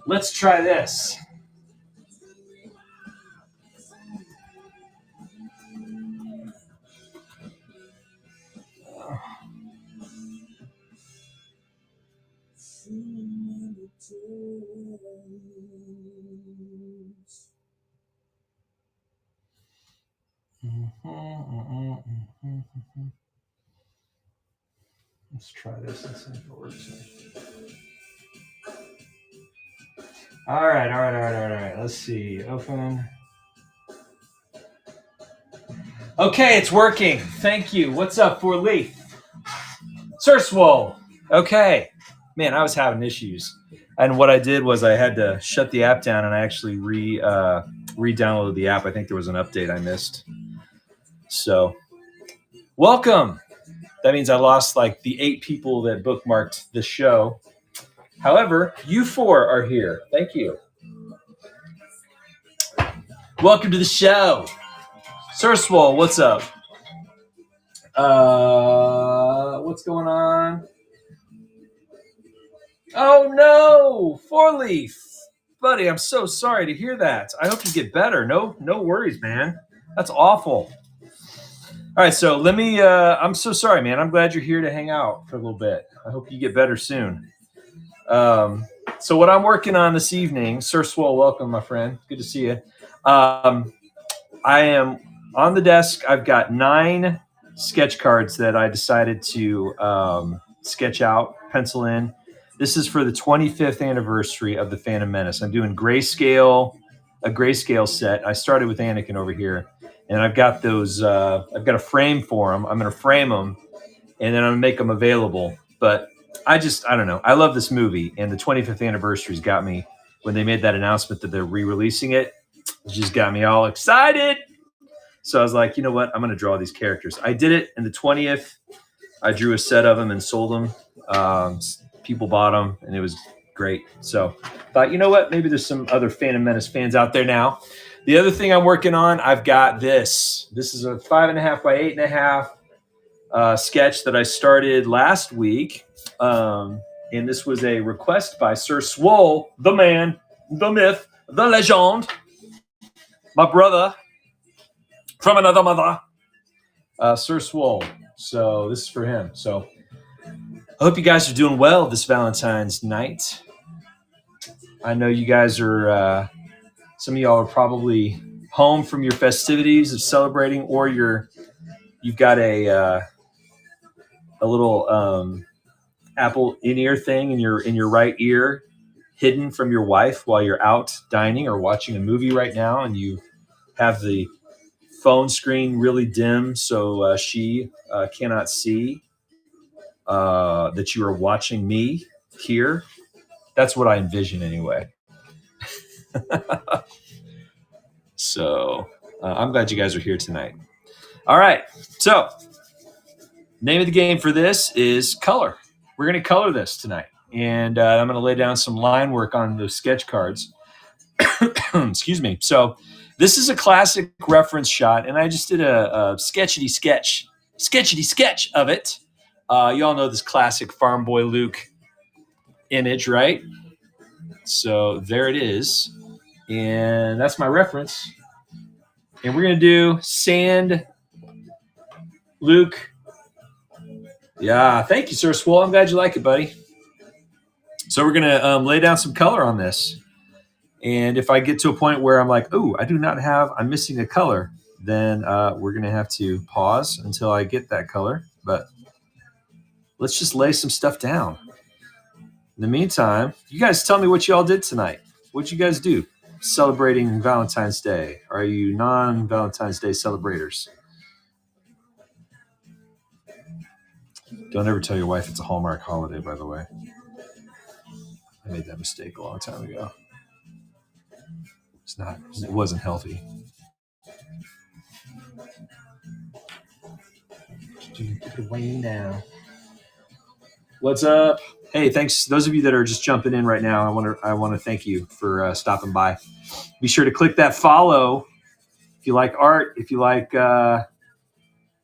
Let's try this. Let's try this and see if it works. All right. Let's see. Open. Okay, it's working. Thank you. What's up, For Leaf? Sir Swole. Okay. Man, I was having issues. And what I did was I had to shut the app down and I actually re-downloaded the app. I think there was an update I missed. So, welcome. That means I lost like the 8 people that bookmarked the show. However, you 4 are here. Thank you. Welcome to the show. Sir Swole, what's up? What's going on? Oh no, 4-Leaf. Buddy, I'm so sorry to hear that. I hope you get better. No worries, man. That's awful. All right, so let me, I'm so sorry, man. I'm glad you're here to hang out for a little bit. I hope you get better soon. So what I'm working on this evening, Sir Swole, welcome, my friend. Good to see you. I am on the desk. I've got 9 sketch cards that I decided to sketch out, pencil in. This is for the 25th anniversary of the Phantom Menace. I'm doing a grayscale set. I started with Anakin over here. And I've got those, I've got a frame for them. I'm going to frame them and then I'm going to make them available. But I don't know. I love this movie. And the 25th anniversary's got me, when they made that announcement that they're re-releasing it, it just got me all excited. So I was like, you know what? I'm going to draw these characters. I did it in the 20th. I drew a set of them and sold them. People bought them and it was great. So I thought, you know what? Maybe there's some other Phantom Menace fans out there now. The other thing I'm working on, I've got this. This is a 5.5 by 8.5 sketch that I started last week. And this was a request by Sir Swole, the man, the myth, the legend, my brother from another mother, Sir Swole. So this is for him. So I hope you guys are doing well this Valentine's night. I know you guys are... some of y'all are probably home from your festivities of celebrating, or you've got a little Apple in-ear thing in your right ear, hidden from your wife while you're out dining or watching a movie right now, and you have the phone screen really dim so she cannot see that you are watching me here. That's what I envision anyway. So I'm glad you guys are here tonight. All right. So name of the game for this is color. We're going to color this tonight. And I'm going to lay down some line work on those sketch cards. Excuse me. So this is a classic reference shot. And I just did a sketchy sketch of it. You all know this classic Farm Boy Luke image, right? So there it is. And that's my reference. And we're going to do sand, Luke. Yeah, thank you, Sir Swole. I'm glad you like it, buddy. So we're going to lay down some color on this. And if I get to a point where I'm like, oh, I'm missing a color, then we're going to have to pause until I get that color. But let's just lay some stuff down. In the meantime, you guys tell me what you all did tonight. What'd you guys do? Celebrating Valentine's Day? Are you non-Valentine's Day celebrators? Don't ever tell your wife it's a Hallmark holiday, by the way. I made that mistake a long time ago. It wasn't healthy. Put it way down. What's up? Hey, thanks. Those of you that are just jumping in right now, I want to thank you for stopping by. Be sure to click that follow if you like art. If you like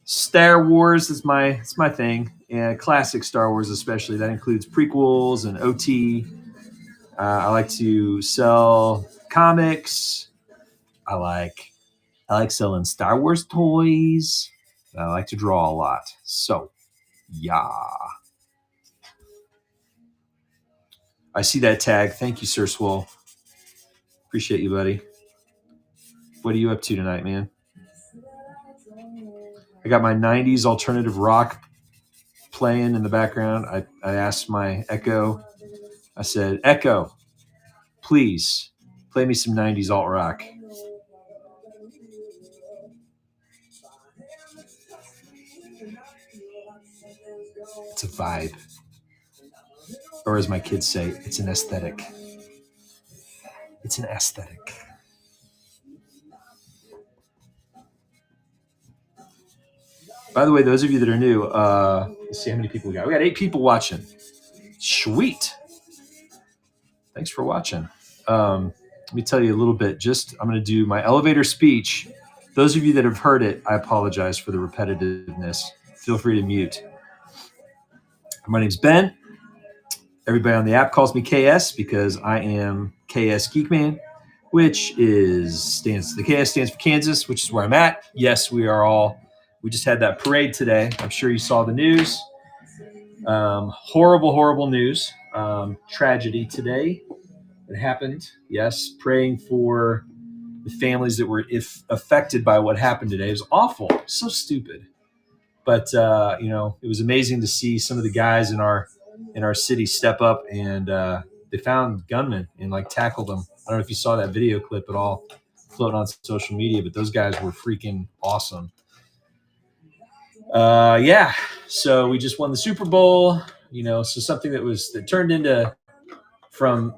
Star Wars, it's my thing, and classic Star Wars especially. That includes prequels and OT. I like to sell comics. I like selling Star Wars toys. I like to draw a lot. So, yeah. I see that tag. Thank you, Sir Swole. Appreciate you, buddy. What are you up to tonight, man? I got my 90s alternative rock playing in the background. I asked my Echo, I said, Echo, please play me some 90s alt rock. It's a vibe. Or as my kids say, it's an aesthetic. It's an aesthetic. By the way, those of you that are new, let's see how many people we got. We got 8 people watching. Sweet. Thanks for watching. Let me tell you a little bit. I'm going to do my elevator speech. Those of you that have heard it, I apologize for the repetitiveness. Feel free to mute. My name's Ben. Everybody on the app calls me KS because I am KS Geekman, which the KS stands for Kansas, which is where I'm at. Yes, we just had that parade today. I'm sure you saw the news. Horrible news. Tragedy today. It happened. Yes, praying for the families that were affected by what happened today. It was awful, so stupid. But it was amazing to see some of the guys in our city step up, and they found gunmen and tackled them. I don't know if you saw that video clip at all floating on social media, but those guys were freaking awesome. Yeah. So we just won the Super Bowl. So something that turned into from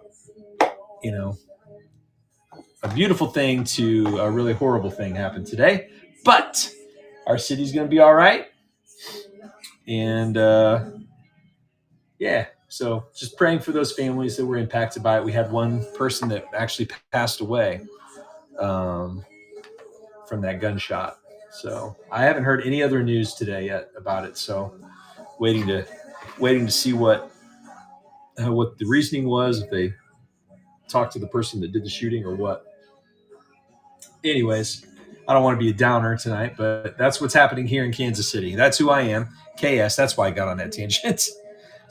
a beautiful thing to a really horrible thing happened today. But our city's going to be all right. And yeah, so just praying for those families that were impacted by it. We had one person that actually passed away from that gunshot. So I haven't heard any other news today yet about it. So waiting to see what the reasoning was, if they talked to the person that did the shooting or what. Anyways, I don't want to be a downer tonight, but that's what's happening here in Kansas City. That's who I am, KS. That's why I got on that tangent. It's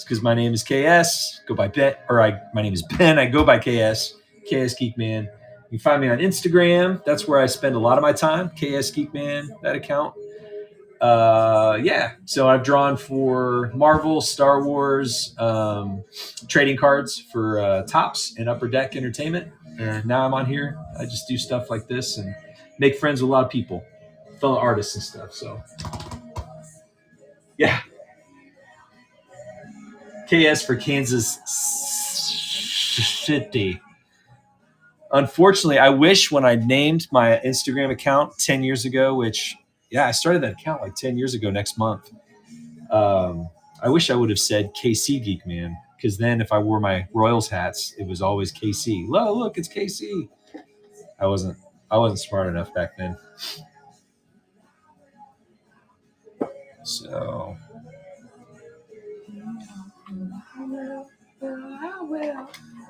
because my name is KS. Go by Ben, my name is Ben. I go by KS Geekman. You can find me on Instagram. That's where I spend a lot of my time. KS Geekman, that account. Yeah. So I've drawn for Marvel, Star Wars, trading cards for Tops and Upper Deck Entertainment. And now I'm on here. I just do stuff like this and make friends with a lot of people, fellow artists and stuff. So, yeah. KS for Kansas City. Unfortunately, I wish when I named my Instagram account 10 years ago, which, yeah, I started that account 10 years ago next month. I wish I would have said KC Geekman, because then if I wore my Royals hats, it was always KC. Look, it's KC. I wasn't smart enough back then. So,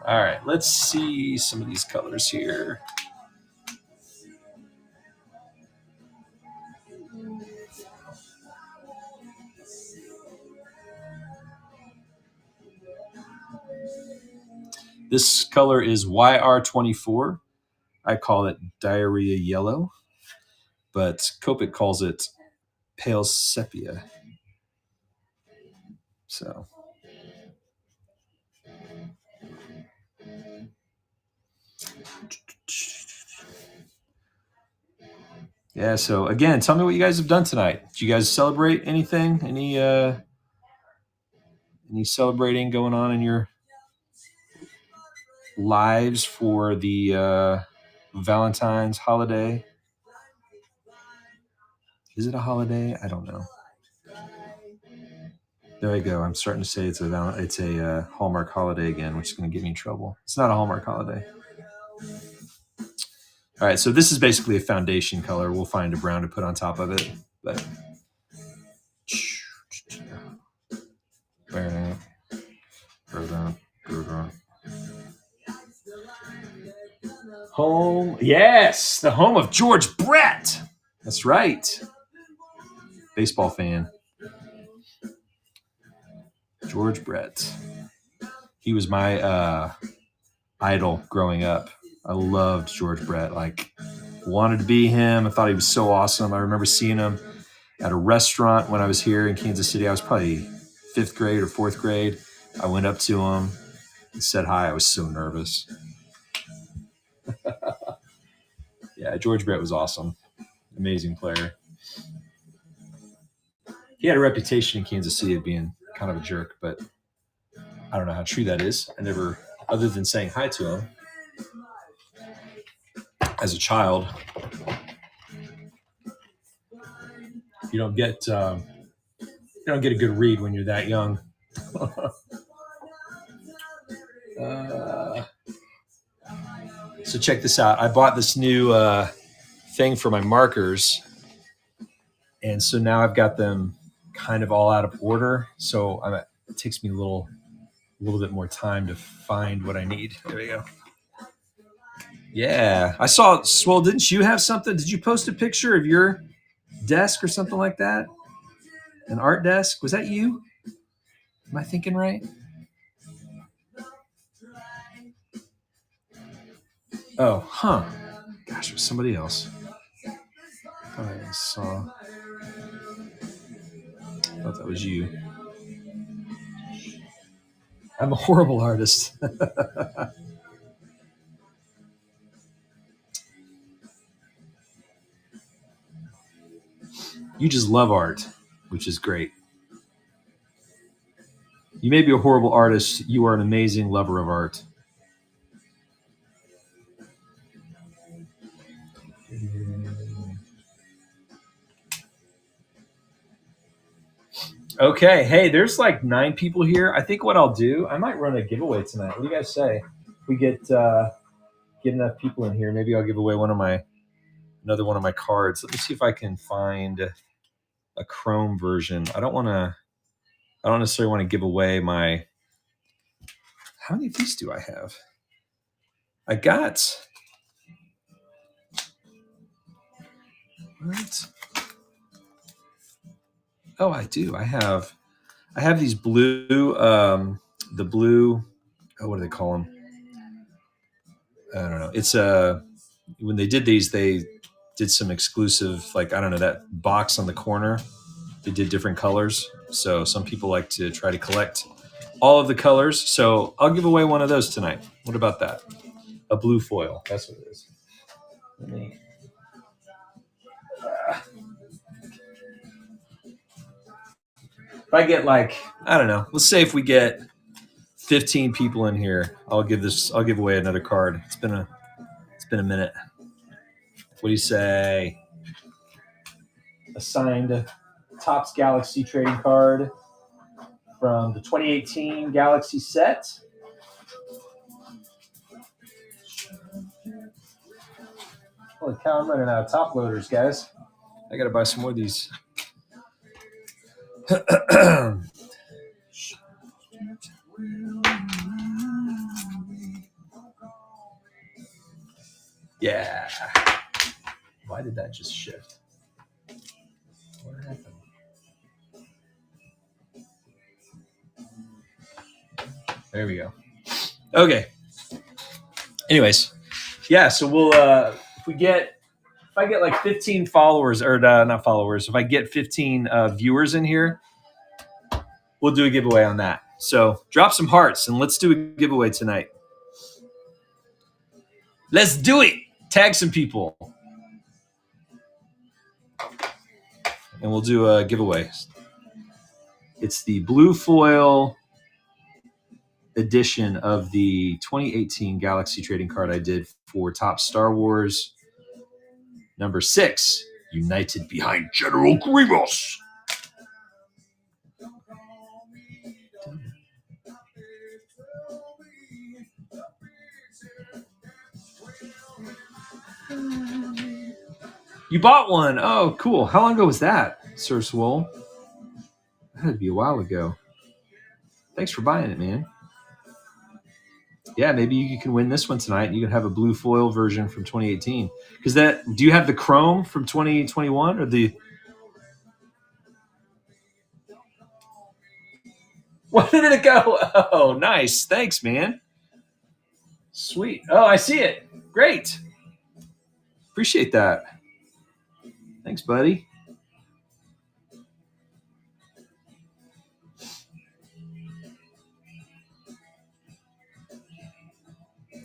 all right, let's see some of these colors here. This color is YR24. I call it diarrhea yellow, but Copic calls it pale sepia. So, yeah. So again, tell me what you guys have done tonight. Did you guys celebrate anything? Any celebrating going on in your lives for the Valentine's holiday? Is it a holiday? I don't know. There I go. I'm starting to say it's a Hallmark holiday again, which is going to get me in trouble. It's not a Hallmark holiday. All right, so this is basically a foundation color. We'll find a brown to put on top of it. But Home, yes, the home of George Brett. That's right. Baseball fan. George Brett. He was my idol growing up. I loved George Brett. Like, wanted to be him. I thought he was so awesome. I remember seeing him at a restaurant when I was here in Kansas City. I was probably 5th grade or 4th grade. I went up to him and said hi. I was so nervous. Yeah, George Brett was awesome. Amazing player. He had a reputation in Kansas City of being kind of a jerk, but I don't know how true that is. I never, other than saying hi to him as a child, you don't get a good read when you're that young. So check this out. I bought this new thing for my markers, and so now I've got them kind of all out of order. So it takes me a little bit more time to find what I need. There we go. Yeah, I saw Swole. Didn't you have something? Did you post a picture of your desk or something like that? An art desk? Was that you? Am I thinking right? Oh, huh. Gosh, it was somebody else. I thought that was you. I'm a horrible artist. You just love art, which is great. You may be a horrible artist. You are an amazing lover of art. Okay. Hey, there's like 9 people here. I think what I'll do, I might run a giveaway tonight. What do you guys say? If we get enough people in here, maybe I'll give away another one of my cards. Let me see if I can find a Chrome version. I don't necessarily want to give away my. How many of these do I have? I got. What? Oh, I do. I have these blue, the blue. Oh, what do they call them? I don't know. It's when they did these, they did some exclusive, like, I don't know, that box on the corner. They did different colors. So some people like to try to collect all of the colors. So I'll give away one of those tonight. What about that? A blue foil. That's what it is. Let me. If I get I don't know, let's say if we get 15 people in here, I'll give away another card. It's been a minute. What do you say? A signed Topps Galaxy trading card from the 2018 Galaxy set. Holy cow, I'm running out of top loaders, guys. I got to buy some more of these. Yeah. Why did that just shift? What happened? There we go. Okay. Anyways, yeah. So we'll if I get like 15 followers, or not followers, if I get 15 viewers in here, we'll do a giveaway on that. So drop some hearts and let's do a giveaway tonight. Let's do it. Tag some people. And we'll do a giveaway. It's the blue foil edition of the 2018 Galaxy trading card I did for Topps Star Wars number 6, United Behind General Grievous. You bought one. Oh, cool. How long ago was that, Sir Swole? That had to be a while ago. Thanks for buying it, man. Yeah, maybe you can win this one tonight. And you can have a blue foil version from 2018. Because do you have the chrome from 2021 or the? Where did it go? Oh, nice. Thanks, man. Sweet. Oh, I see it. Great. Appreciate that. Thanks, buddy.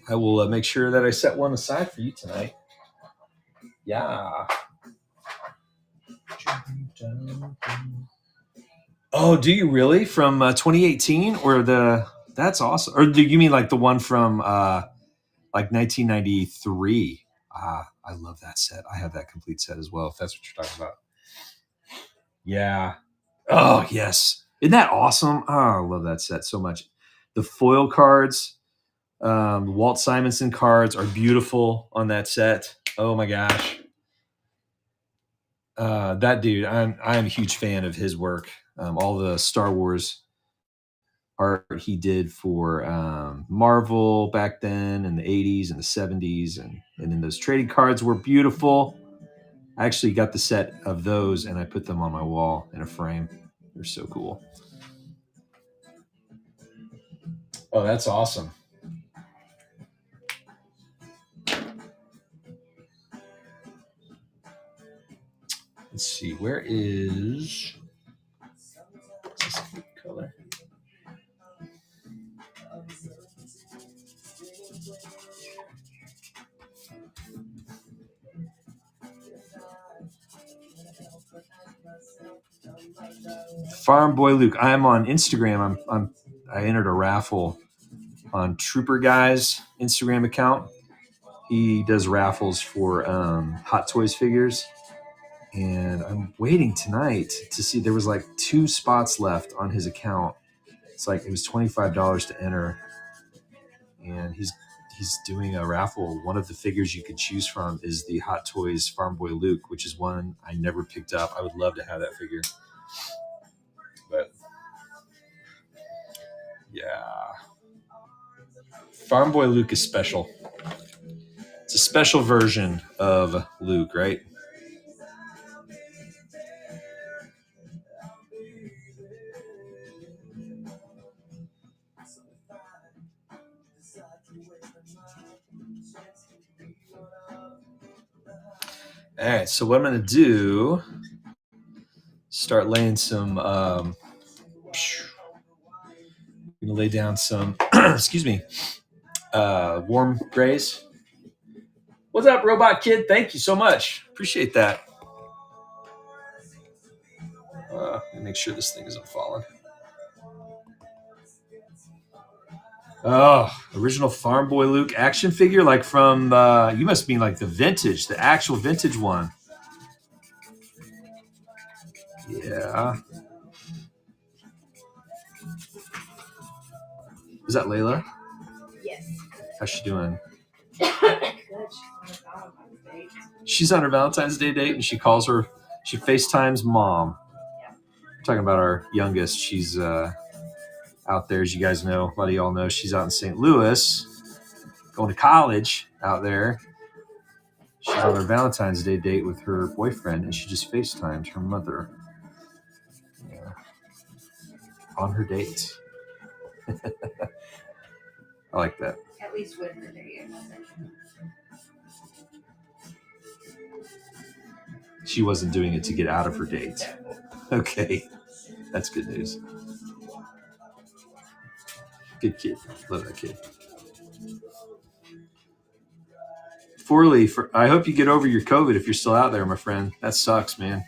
I will make sure that I set one aside for you tonight. Yeah. Oh, do you really? From 2018 or the? That's awesome. Or do you mean like the one from like 1993? I love that set. I have that complete set as well. If that's what you're talking about. Yeah. Oh yes. Isn't that awesome? Oh, I love that set so much. The foil cards, Walt Simonson cards are beautiful on that set. Oh my gosh. That dude, I'm a huge fan of his work. All the Star Wars art he did for Marvel back then in the 80s and the 70s, and then those trading cards were beautiful. I actually got the set of those and I put them on my wall in a frame. They're so cool. Oh, that's awesome. Let's see, where is this color? Farm Boy Luke. I'm on Instagram. I entered a raffle on Trooper Guy's Instagram account. He does raffles for Hot Toys figures, and I'm waiting tonight to see. There was like 2 spots left on his account. It's like it was $25 to enter, and he's doing a raffle. One of the figures you can choose from is the Hot Toys Farm Boy Luke, which is one I never picked up. I would love to have that figure, but yeah, Farm Boy Luke is special. It's a special version of Luke, right? All right, so what I'm going to do, start laying some, I'm going to lay down some, excuse me, warm grays. What's up, Robot Kid? Thank you so much. Appreciate that. Let me make sure this thing isn't falling. Oh, original Farm Boy Luke action figure, like from, you must mean like the vintage, the actual vintage one. Yeah. Is that Layla? Yes. How's she doing? Good. She's on her Valentine's Day date, and she FaceTimes mom. Yeah. We're talking about our youngest. She's out there, as you guys know. A lot of y'all know she's out in St. Louis, going to college out there. She's on her Valentine's Day date with her boyfriend, and she just FaceTimed her mother. Yeah. On her date. I like that. At least with her date. She wasn't doing it to get out of her date. Okay. That's good news. Good kid. Love that kid. Forley, I hope you get over your COVID if you're still out there, my friend. That sucks, man.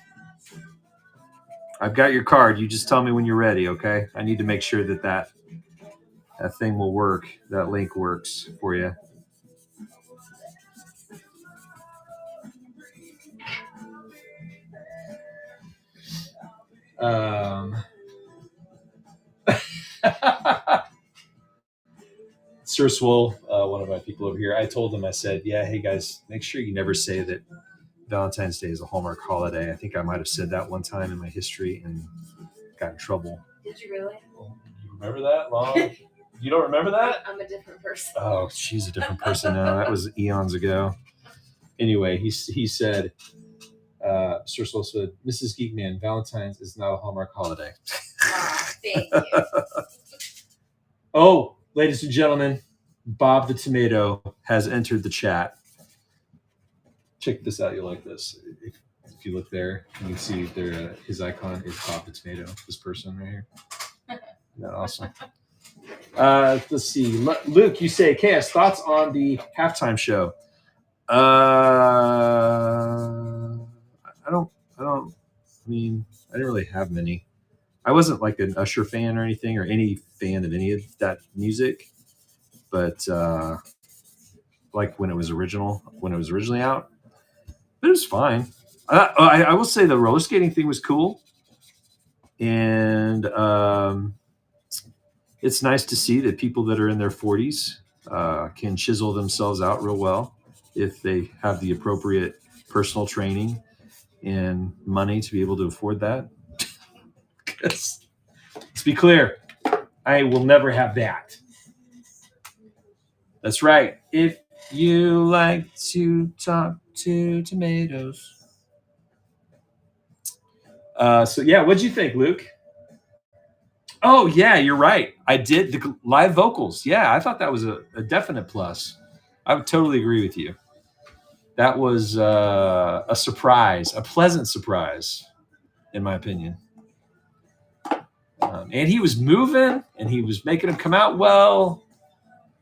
I've got your card. You just tell me when you're ready, okay? I need to make sure that thing will work. That link works for you. Sir Swole, one of my people over here, I told him, I said, yeah, hey guys, make sure you never say that Valentine's Day is a Hallmark holiday. I think I might have said that one time in my history and got in trouble. Did you really? You remember that? Long You don't remember that? I'm a different person. Oh, she's a different person now. That was eons ago. Anyway, he said, Sir Soul said, Mrs. Geekman, Valentine's is not a Hallmark holiday. Thank you. Oh, ladies and gentlemen, Bob the Tomato has entered the chat. Check this out. You'll like this. If you look there, you can see there his icon is Bob the Tomato. This person right here. Isn't that awesome? Let's see. Luke, you say, KS, thoughts on the halftime show? I didn't really have many. I wasn't like an Usher fan or anything, or any fan of any of that music, but like when it was originally out, but it was fine. I will say the roller skating thing was cool, and it's nice to see that people that are in their 40s can chisel themselves out real well if they have the appropriate personal training and money to be able to afford that. Let's be clear, I will never have that. That's right. If you like to talk to tomatoes. So yeah, what'd you think, Luke? Oh yeah, you're right. I did the live vocals. Yeah, I thought that was a definite plus. I would totally agree with you. That was a surprise, a pleasant surprise, in my opinion. And he was moving, and he was making them come out well.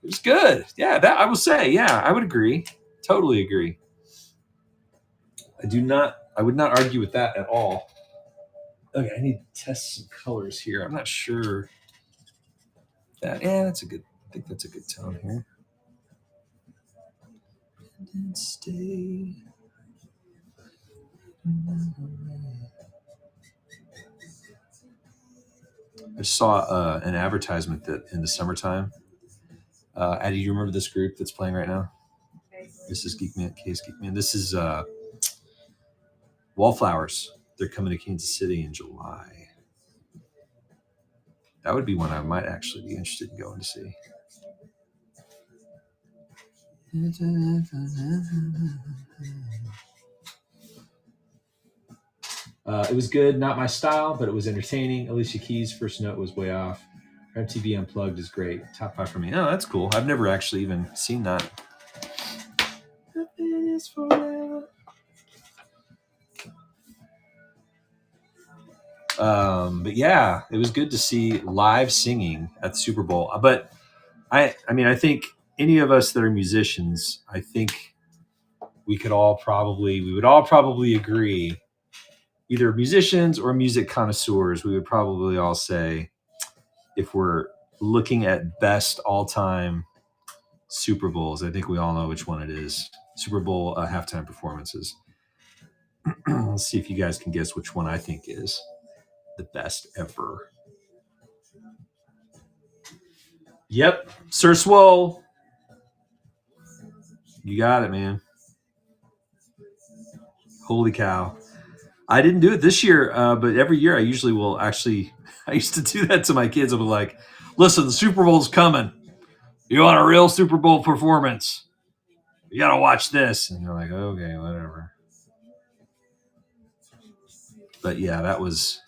It was good. Yeah, that I will say. Yeah, I would agree. Totally agree. I would not argue with that at all. Okay, I need to test some colors here. I'm not sure. I think that's a good tone here. And stay. I saw an advertisement that in the summertime. Addie, do you remember this group that's playing right now? This is Geekman, Case Geekman. This is Wallflowers. They're coming to Kansas City in July. That would be one I might actually be interested in going to see. It was good, not my style, but it was entertaining. Alicia Keys' first note was way off. MTV Unplugged is great. Top 5 for me. Oh, that's cool. I've never actually even seen that. But yeah, it was good to see live singing at the Super Bowl. But I think any of us that are musicians, I think we would all probably agree, either musicians or music connoisseurs, we would probably all say, if we're looking at best all-time Super Bowls, I think we all know which one it is. Super Bowl halftime performances. Let's see if you guys can guess which one I think is the best ever. Yep, Sir Swole. You got it, man. Holy cow. I didn't do it this year, but every year I usually will actually, I used to do that to my kids. I'll be like, listen, the Super Bowl's coming. You want a real Super Bowl performance? You got to watch this. And you're like, okay, whatever. But yeah, that was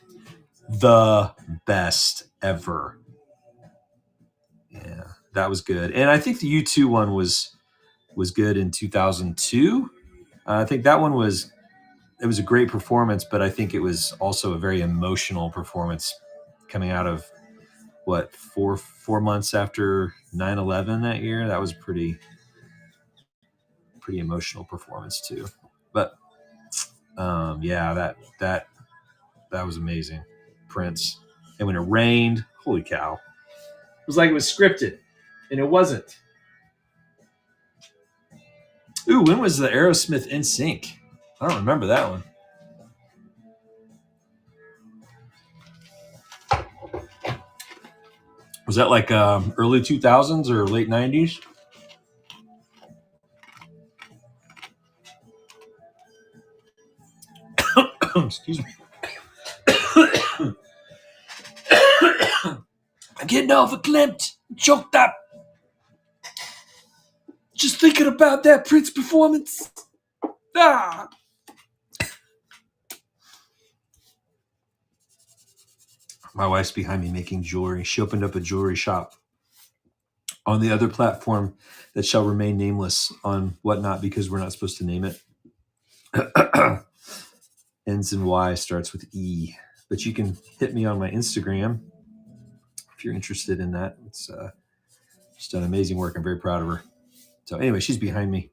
the best ever. Yeah, that was good. And I think the U2 one was good in 2002. I think that one was a great performance, but I think it was also a very emotional performance coming out of what, four months after 9/11 that year. That was pretty emotional performance too. But yeah, that was amazing. Prince. And when it rained, holy cow. It was like it was scripted, and it wasn't. Ooh, when was the Aerosmith NSYNC? I don't remember that one. Was that like early 2000s or late 90s? Excuse me. I'm getting off a Klimt. choked up. Just thinking about that Prince performance. Ah. My wife's behind me making jewelry. She opened up a jewelry shop on the other platform that shall remain nameless on Whatnot because we're not supposed to name it. Ends in Y, starts with E. But you can hit me on my Instagram if you're interested in that. It's she's done amazing work. I'm very proud of her. So anyway, she's behind me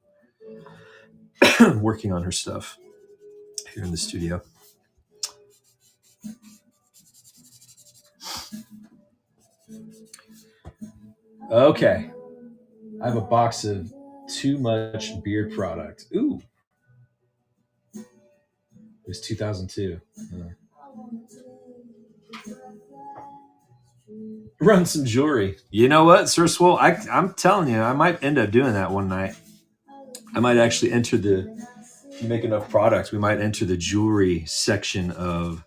working on her stuff here in the studio. Okay. I have a box of Too Much Beard product. Ooh. It was 2002. Run some jewelry. You know what, Sir Swole? I'm telling you, I might end up doing that one night. I might actually enter if you make enough products, we might enter the jewelry section of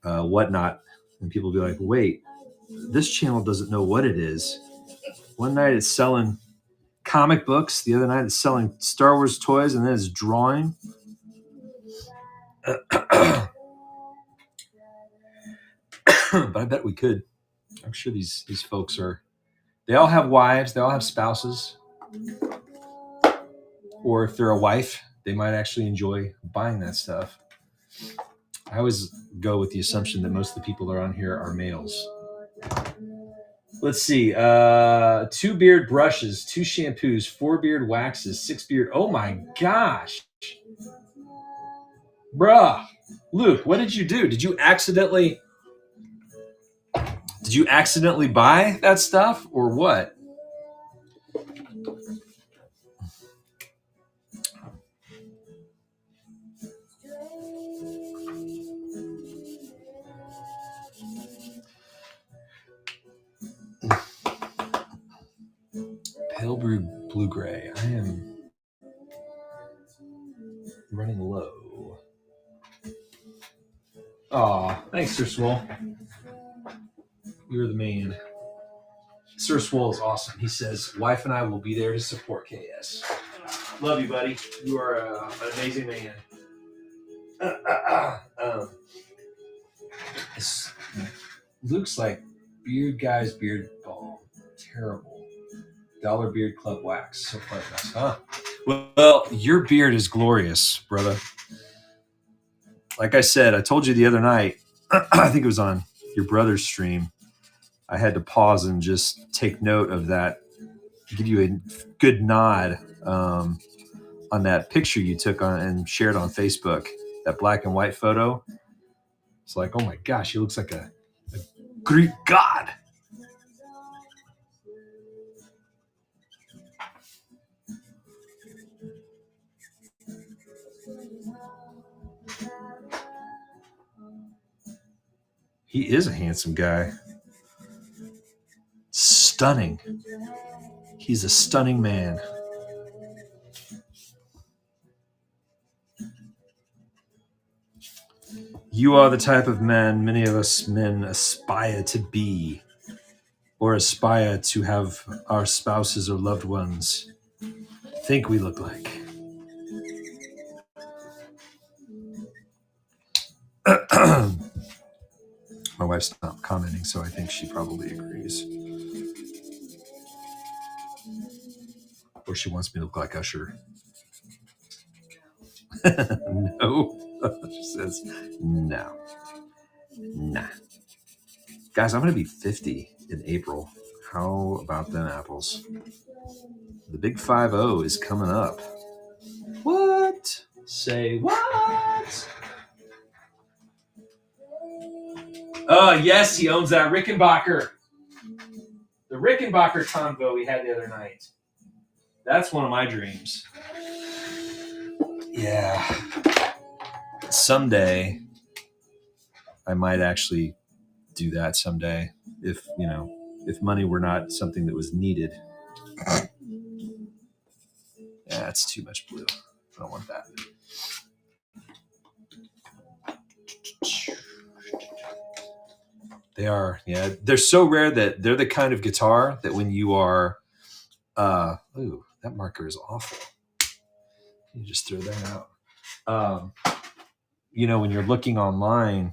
Whatnot. And people will be like, wait, this channel doesn't know what it is. One night it's selling comic books. The other night it's selling Star Wars toys. And then it's drawing. But I bet we could. I'm sure these folks they all have wives. They all have spouses. Or if they're a wife, they might actually enjoy buying that stuff. I always go with the assumption that most of the people that are on here are males. Let's see. 2 beard brushes, 2 shampoos, 4 beard waxes, 6 beard. Oh my gosh. Bruh. Luke, what did you do? Did you accidentally buy that stuff or what? Pale blue gray. I am running low. Aw, thanks, Sir Swole. You're the man. Sir Swole is awesome. He says, wife and I will be there to support KS. Love you, buddy. You are an amazing man. Luke's like, beard guy's beard balm. Terrible. Dollar Beard Club wax. So far, best. Huh? Well, your beard is glorious, brother. Like I said, I told you the other night, I think it was on your brother's stream, I had to pause and just take note of that, give you a good nod on that picture you took on and shared on Facebook, that black and white photo. It's like, oh my gosh, he looks like a Greek god. He is a handsome guy. Stunning. He's a stunning man. You are the type of man many of us men aspire to be, or aspire to have our spouses or loved ones think we look like. My wife's not commenting, so I think she probably agrees. Or she wants me to look like Usher. No. She says, no. Nah. Guys, I'm going to be 50 in April. How about them apples? The big 5-0 is coming up. What? Say what? Oh, yes, he owns that Rickenbacker. The Rickenbacker convo we had the other night. That's one of my dreams. Yeah. Someday, I might actually do that someday. If money were not something that was needed. Yeah, it's too much blue. I don't want that. They are. Yeah, they're so rare that they're the kind of guitar that when you are, ooh, that marker is awful. You just throw that out. You know, when you're looking online,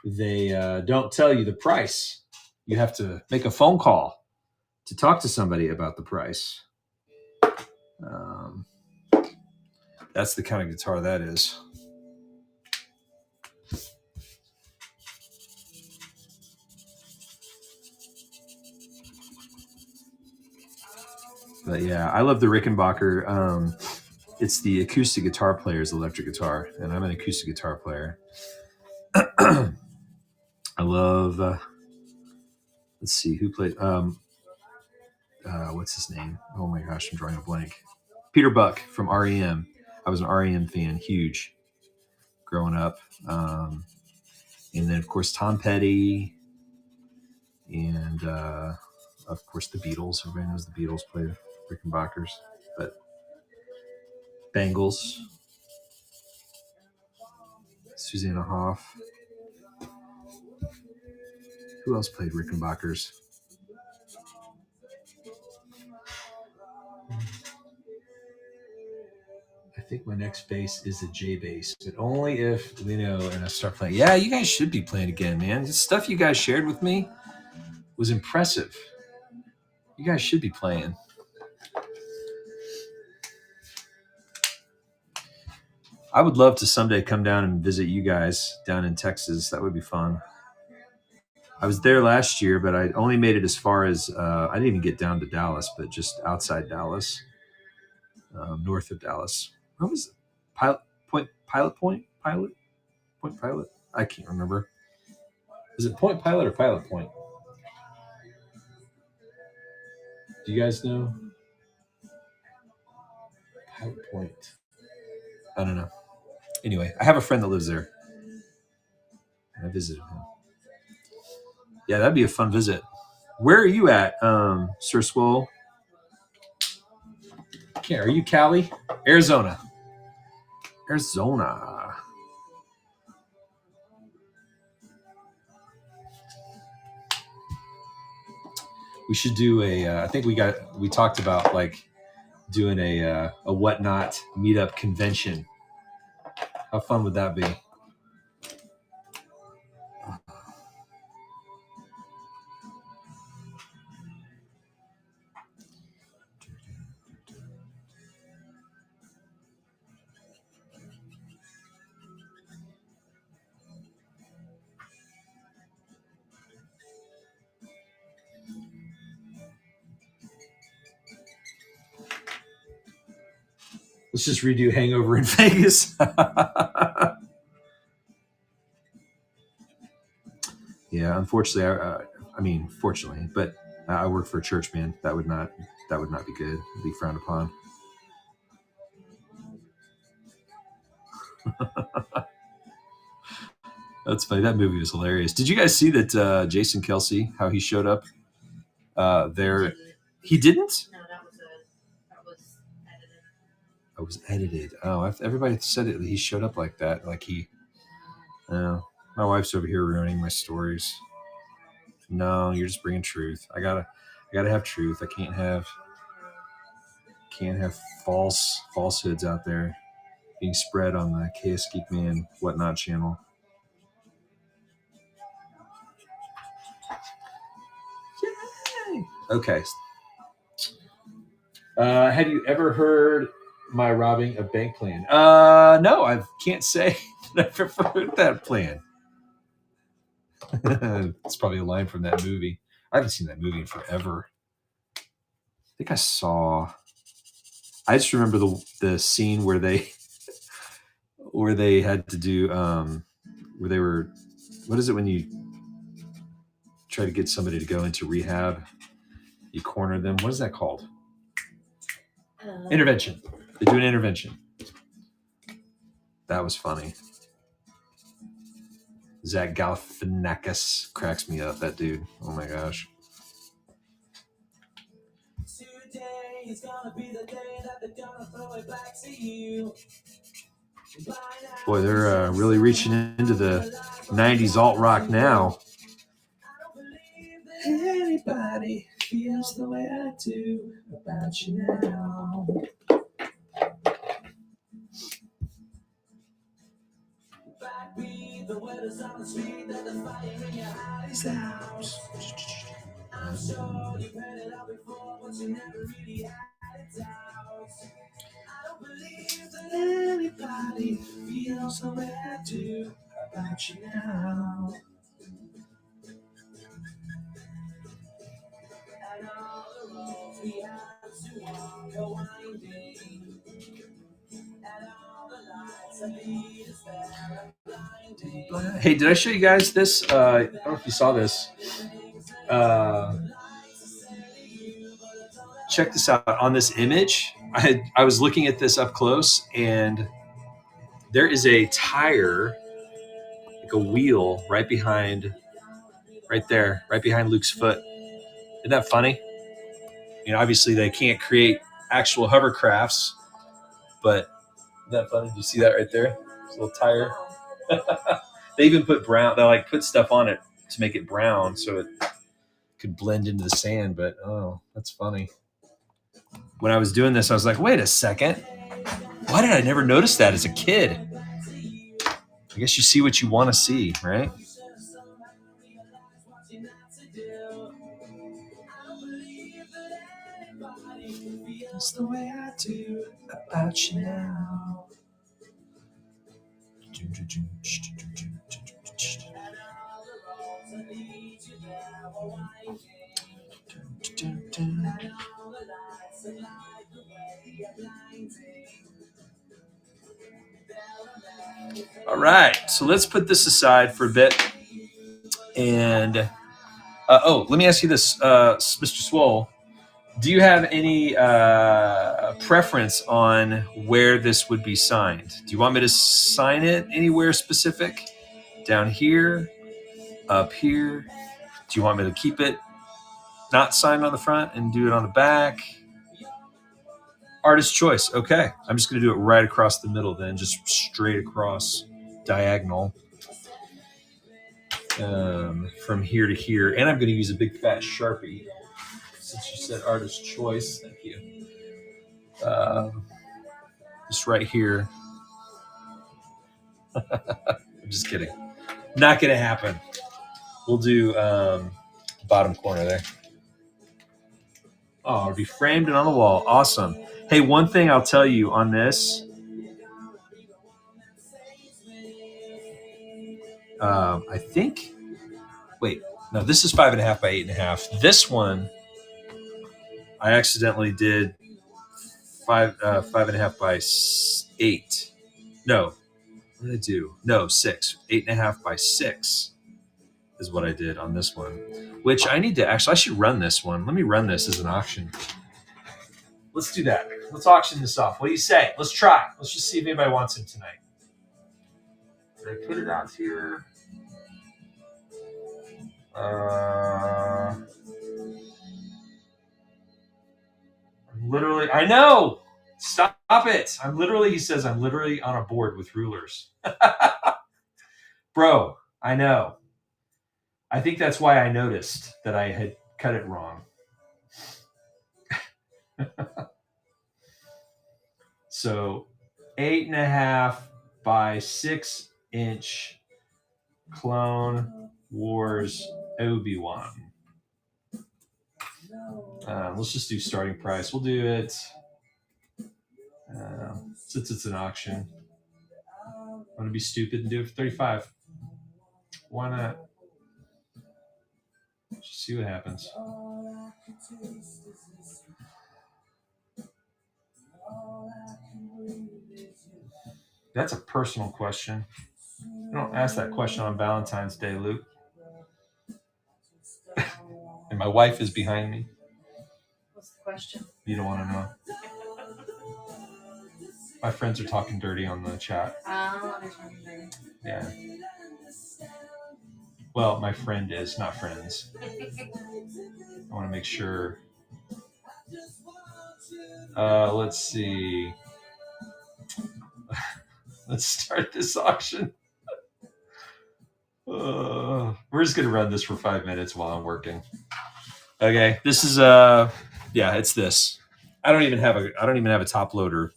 they don't tell you the price. You have to make a phone call to talk to somebody about the price. That's the kind of guitar that is. But yeah, I love the Rickenbacker. It's the acoustic guitar player's electric guitar, and I'm an acoustic guitar player. I love. Let's see who played. What's his name? Oh my gosh, I'm drawing a blank. Peter Buck from REM. I was an REM fan, huge, growing up. And then of course Tom Petty, and of course the Beatles. Everybody knows the Beatles played Rickenbackers, but Bangles, Susanna Hoff. Who else played Rickenbackers? I think my next bass is a J bass, but only if Lino and I start playing. Yeah, you guys should be playing again, man. The stuff you guys shared with me was impressive. You guys should be playing. I would love to someday come down and visit you guys down in Texas. That would be fun. I was there last year, but I only made it as far as I didn't even get down to Dallas, but just outside Dallas, north of Dallas. What was it? Pilot Point? I can't remember. Is it Point Pilot or Pilot Point? Do you guys know? Pilot Point. I don't know. Anyway, I have a friend that lives there. I visited him. Yeah, that'd be a fun visit. Where are you at, Sir Swole? Okay, are you Cali? Arizona. We should do I think we talked about like doing a Whatnot meetup convention. How fun would that be? Let's just redo Hangover in Vegas. Yeah, unfortunately, fortunately, but I work for a church, man. That would not be good. It'd be frowned upon. That's funny. That movie was hilarious. Did you guys see that Jason Kelce, how he showed up there? He didn't? No, that was edited. It was edited. Oh, everybody said it. He showed up like that. Like he. My wife's over here ruining my stories. No, you're just bringing truth. I gotta have truth. I can't have falsehoods out there being spread on the KS Geek Man Whatnot channel. Yay! Okay. Have you ever heard my robbing a bank plan? No, I can't say that I've ever heard that plan. It's probably a line from that movie. I haven't seen that movie in forever. I think I just remember the scene where they had to do where they were, what is it when you try to get somebody to go into rehab, you corner them, what is that called? Intervention. They do an intervention. That was funny. Zach Galifianakis cracks me up, that dude. Oh my gosh. Today is gonna be the day that they're gonna throw it back to you. Boy, they're really reaching into the 90s alt rock now. Anybody feels the way I do about you now. The weather's on the street, that the fire in your eyes out. I'm sure you've heard it all before, but you never really had it out. I don't believe that anybody feels the way I do about you now. And all the roads we have to walk are winding, and all the lights that lead us there are blinding. Hey, did I show you guys this? I don't know if you saw this. Check this out. On this image, I was looking at this up close, and there is a tire, like a wheel, right there, right behind Luke's foot. Isn't that funny? You know, obviously they can't create actual hovercrafts, but isn't that funny? Do you see that right there? This little tire. They even put brown. They like put stuff on it to make it brown so it could blend into the sand. But oh, that's funny. When I was doing this, I was like, wait a second. Why did I never notice that as a kid? I guess you see what you want to see, right? That's the way I do about you now. All right, so let's put this aside for a bit. And let me ask you this, Mr. Swole. Do you have any preference on where this would be signed? Do you want me to sign it anywhere specific? Down here? Up here? Do you want me to keep it not signed on the front and do it on the back? Artist choice. Okay. I'm just going to do it right across the middle then, just straight across, diagonal. From here to here. And I'm going to use a big fat Sharpie. Since you said artist choice, thank you. Just right here. I'm just kidding. Not going to happen. We'll do bottom corner there. Oh, it'll be framed and on the wall. Awesome. Hey, one thing I'll tell you on this. I think. Wait, no, this is 5.5 by 8.5. This one, I accidentally did 5.5 by 8. No, what did I do? No, 6. 8.5 by 6 is what I did on this one. Which I need to I should run this one. Let me run this as an auction. Let's do that. Let's auction this off. What do you say? Let's try. Let's just see if anybody wants him tonight. Did I put it out here? I'm literally, I know. Stop it. He says, I'm literally on a board with rulers. Bro, I know. I think that's why I noticed that I had cut it wrong. So 8.5 by 6 inch Clone Wars Obi-Wan. Let's just do starting price. We'll do it since it's an auction. I'm going to be stupid and do it for 35. Why not? Just see what happens. That's a personal question. You don't ask that question on Valentine's Day, Luke. And my wife is behind me. What's the question? You don't want to know. My friends are talking dirty on the chat. They're talking dirty. Yeah. Well, my friend is, not friends. I want to make sure. Let's see. Let's start this auction. We're just going to run this for 5 minutes while I'm working. Okay, this is yeah, it's this. I don't even have a top loader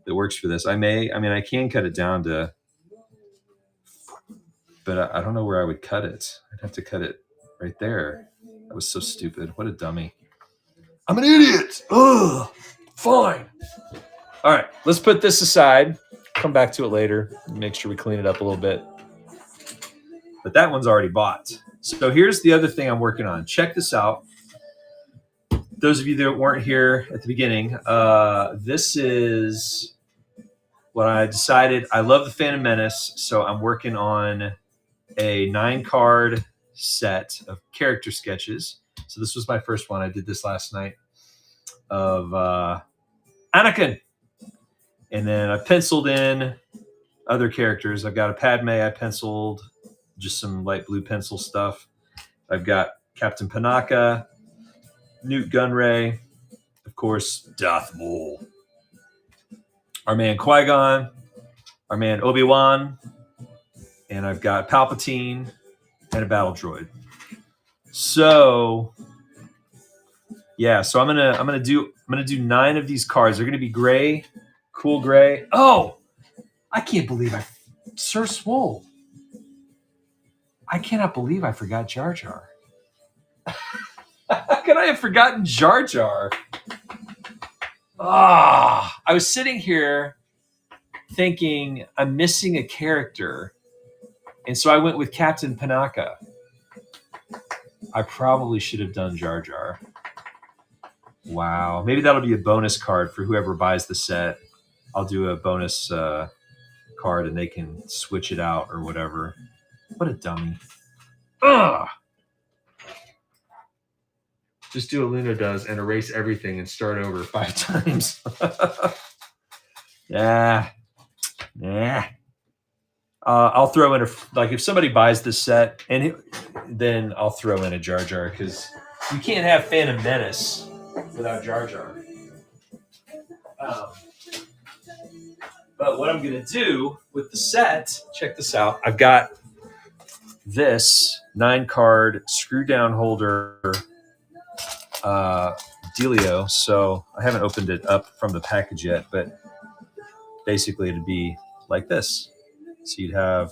that works for this. I mean, I can cut it down to, but I don't know where I would cut it. I'd have to cut it right there. That was so stupid. What a dummy. I'm an idiot. Ugh. Fine. All right, let's put this aside. Come back to it later. Make sure we clean it up a little bit. But that one's already bought. So here's the other thing I'm working on. Check this out. Those of you that weren't here at the beginning, this is what I decided. I love the Phantom Menace, so I'm working on a 9-card set of character sketches. So this was my first one. I did this last night of Anakin. And then I penciled in other characters. I've got a Padme I penciled, just some light blue pencil stuff. I've got Captain Panaka, Newt Gunray, of course, Darth Maul, our man Qui-Gon, our man Obi-Wan, and I've got Palpatine and a battle droid. So yeah, so I'm gonna do 9 of these cards. They're gonna be gray, cool gray. Oh, I can't believe Sir Swole. I cannot believe I forgot Jar Jar. How could I have forgotten Jar Jar? I was sitting here thinking I'm missing a character, and so I went with Captain Panaka. I probably should have done Jar Jar. Wow, maybe that'll be a bonus card for whoever buys the set. I'll do a bonus card, and they can switch it out or whatever. What a dummy! Ugh. Just do what Luna does and erase everything and start over 5 times. Yeah. I'll throw in if somebody buys this set, then I'll throw in a Jar Jar, because you can't have Phantom Menace without Jar Jar. But what I'm going to do with the set, check this out. I've got this 9-card screw down holder dealio. So I haven't opened it up from the package yet, but basically it'd be like this. So you'd have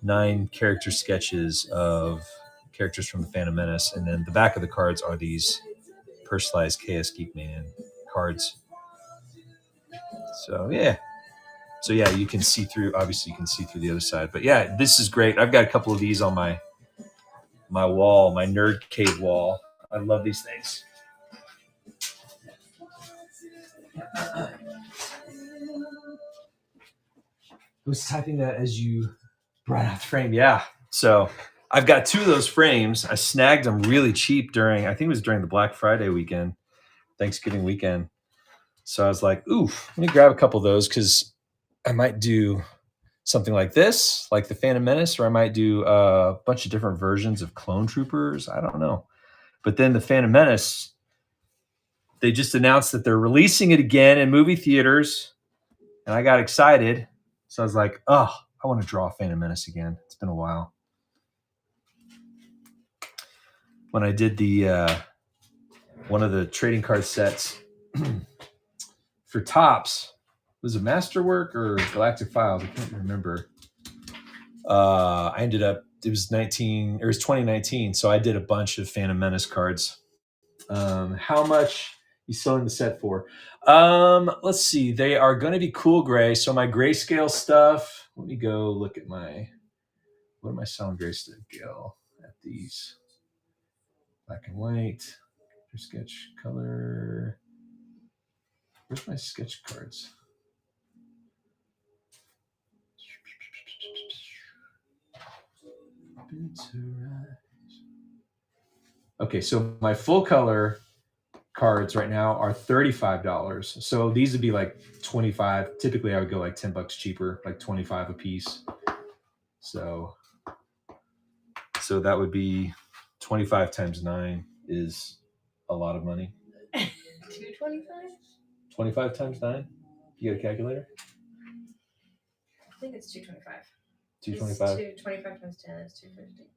9 character sketches of characters from the Phantom Menace, and then the back of the cards are these personalized KS Geek Man cards. So yeah, you can see through. Obviously, you can see through the other side. But yeah, this is great. I've got a couple of these on my wall, my nerd cave wall. I love these things. I was typing that as you brought out the frame. Yeah. So I've got 2 of those frames. I snagged them really cheap during the Black Friday weekend, Thanksgiving weekend. So I was like, oof, let me grab a couple of those, because I might do something like this, like the Phantom Menace, or I might do a bunch of different versions of Clone Troopers. I don't know. But then the Phantom Menace, they just announced that they're releasing it again in movie theaters, and I got excited. So I was like, I want to draw Phantom Menace again. It's been a while. When I did the one of the trading card sets for Topps, was it Masterwork or Galactic Files? I can't remember. I ended up, it was 2019, so I did a bunch of Phantom Menace cards. How much you selling the set for? Let's see. They are going to be cool gray. So my grayscale stuff. Let me go look at what am I selling grayscale at these? Black and white. Sketch color. Where's my sketch cards? Okay, so my full color cards right now are $35. So these would be like 25. Typically I would go like $10 cheaper, like 25 a piece. So that would be 25 times 9 is a lot of money. 225? 25 times 9? You got a calculator? I think it's 225. 225? 25 times 10 is 250.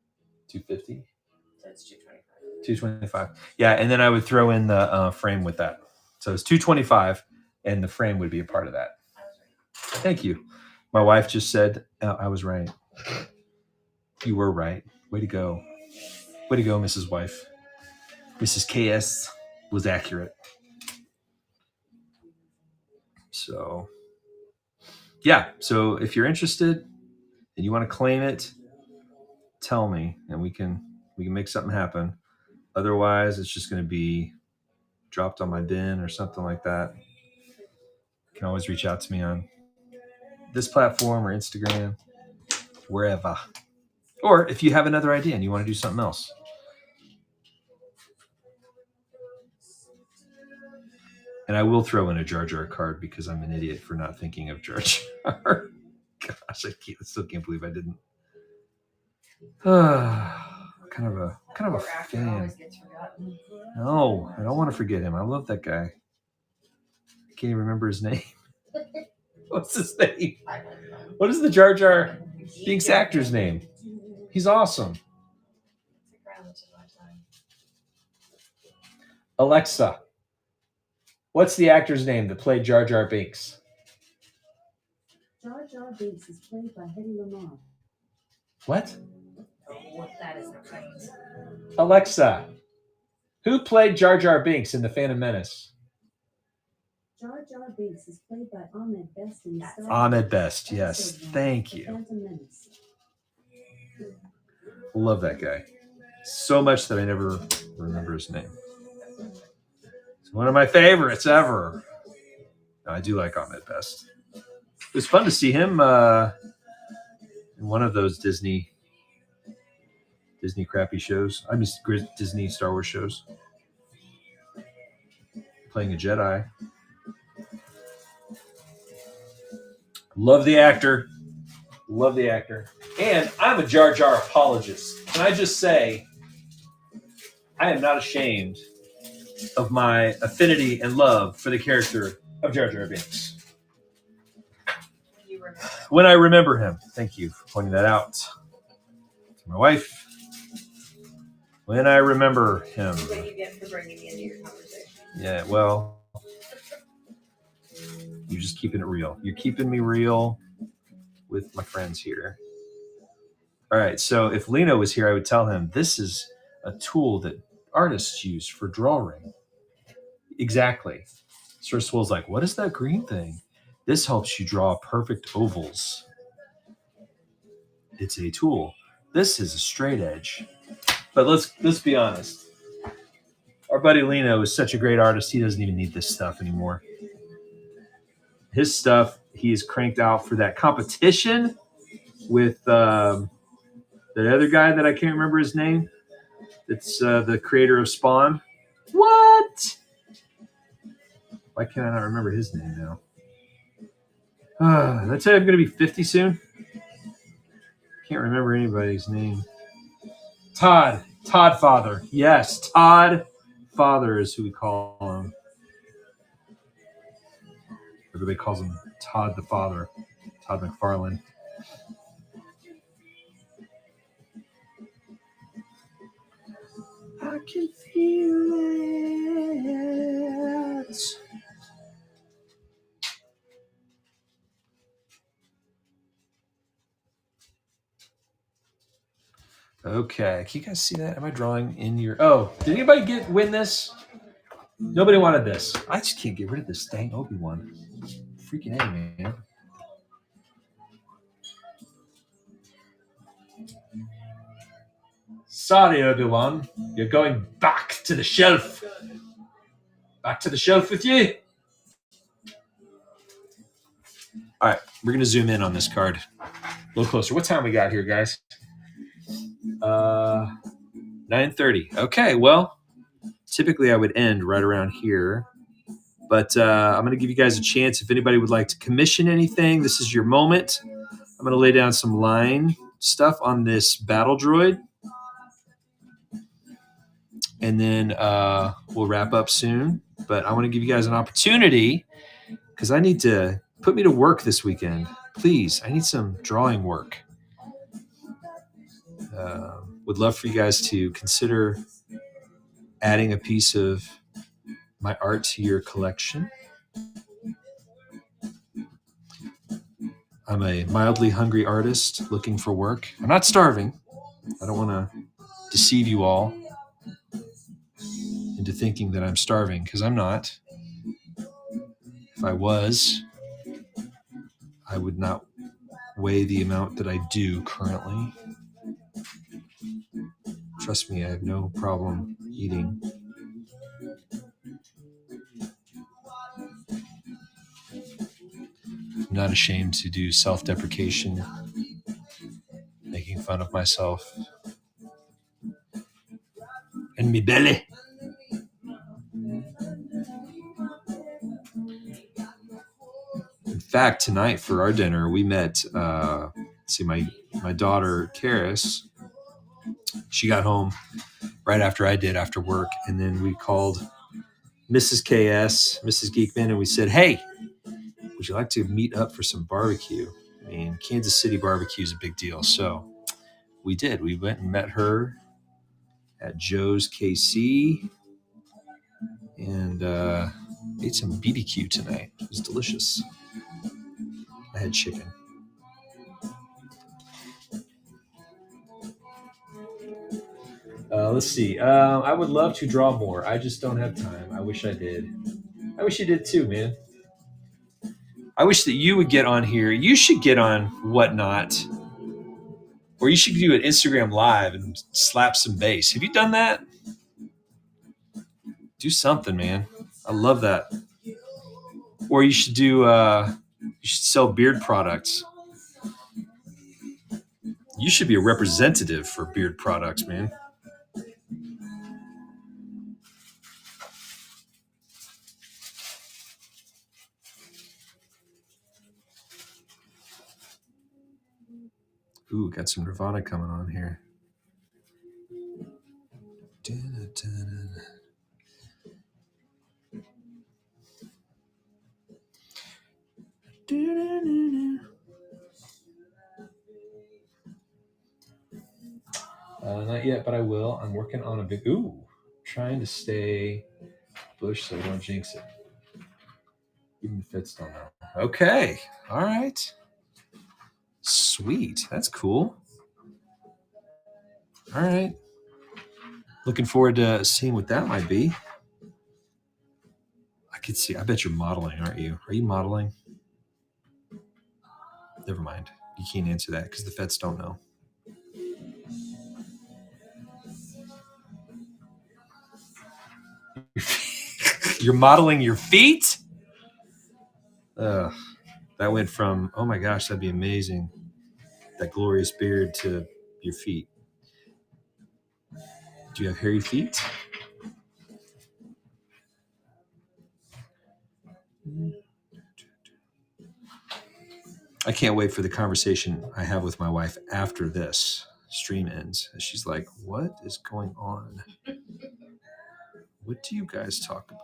250? So it's 225. 225. Yeah, and then I would throw in the frame with that. So it's 225, and the frame would be a part of that. I was right. Thank you. My wife just said I was right. You were right. Way to go. Way to go, Mrs. Wife. Mrs. KS was accurate. So, yeah. So if you're interested and you want to claim it, tell me, and we can make something happen. Otherwise, it's just going to be dropped on my bin or something like that. You can always reach out to me on this platform or Instagram, wherever. Or if you have another idea and you want to do something else. And I will throw in a Jar Jar card because I'm an idiot for not thinking of Jar Jar. Gosh, I still can't believe I didn't. kind of a Poor actor fan. always gets forgotten. No, I don't want to forget him. I love that guy. I can't even remember his name. What's his name? I don't know. What is the Jar Jar Binks actor's name? He's awesome. It's a relative of my time. Alexa, what's the actor's name that played Jar Jar Binks? Jar Jar Binks is played by Hedy Lamarr. What? Oh, that is not right. Alexa, who played Jar Jar Binks in The Phantom Menace? Jar Jar Binks is played by Ahmed Best in the Star Ahmed Best, yes. episode one, Thank The you. Phantom Menace. Love that guy. So much that I never remember his name. It's one of my favorites ever. No, I do like Ahmed Best. It was fun to see him in one of those Disney crappy shows. I mean, Disney Star Wars shows. Playing a Jedi. Love the actor. Love the actor. And I'm a Jar Jar apologist. Can I just say, I am not ashamed of my affinity and love for the character of Jar Jar Binks. You remember. When I remember him. Thank you for pointing that out to my wife. When I remember him. That's what you get for bringing me into your conversation. Yeah, well, you're just keeping it real. You're keeping me real with my friends here. All right, so if Lino was here, I would tell him this is a tool that artists use for drawing. Exactly. Sir Swole's like, what is that green thing? This helps you draw perfect ovals. It's a tool. This is a straight edge. But let's be honest. Our buddy Lino is such a great artist, he doesn't even need this stuff anymore. His stuff, he is cranked out for that competition with the other guy that I can't remember his name. It's the creator of Spawn. What? Why can't I not remember his name now? Did I tell you I'm going to be 50 soon? Can't remember anybody's name. Todd Father. Yes, Todd Father is who we call him. Everybody calls him Todd the Father. Todd McFarlane. I can feel it. Okay, can you guys see that? Am I drawing in your... Oh, did anybody win this? Nobody wanted this. I just can't get rid of this dang Obi-Wan. Freaking A, man. Sorry, Obi-Wan. You're going back to the shelf. Back to the shelf with you. All right, we're going to zoom in on this card. A little closer. What time we got here, guys? 9:30. Okay, well, typically I would end right around here. But I'm going to give you guys a chance. If anybody would like to commission anything, this is your moment. I'm going to lay down some line stuff on this battle droid. And then we'll wrap up soon. But I want to give you guys an opportunity because I need to put me to work this weekend. Please, I need some drawing work. would love for you guys to consider adding a piece of my art to your collection. I'm a mildly hungry artist looking for work. I'm not starving. I don't want to deceive you all into thinking that I'm starving, because I'm not. If I was, I would not weigh the amount that I do currently. Trust me, I have no problem eating. I'm not ashamed to do self-deprecation, making fun of myself and me belly. In fact, tonight for our dinner, we met, my daughter, Karis. She got home right after I did, after work. And then we called Mrs. KS, Mrs. Geekman, and we said, hey, would you like to meet up for some barbecue? I mean, Kansas City barbecue is a big deal. So we did. We went and met her at Joe's KC and ate some BBQ tonight. It was delicious. I had chicken. Let's see. I would love to draw more. I just don't have time. I wish I did. I wish you did too, man. I wish that you would get on here. You should get on Whatnot, or you should do an Instagram Live and slap some bass. Have you done that? Do something, man. I love that. Or you should do. You should sell beard products. You should be a representative for beard products, man. Ooh, got some Nirvana coming on here. Not yet, but I will. I'm working on a big. Trying to stay Bush so I don't jinx it. Even the fits don't know. Okay, all right. Sweet, that's cool. All right. Looking forward to seeing what that might be. I could see. I bet you're modeling, aren't you? Are you modeling? Never mind. You can't answer that because the vets don't know. You're modeling your feet? That went from, oh my gosh, that'd be amazing. That glorious beard to your feet. Do you have hairy feet? I can't wait for the conversation I have with my wife after this stream ends. She's like, what is going on? What do you guys talk about?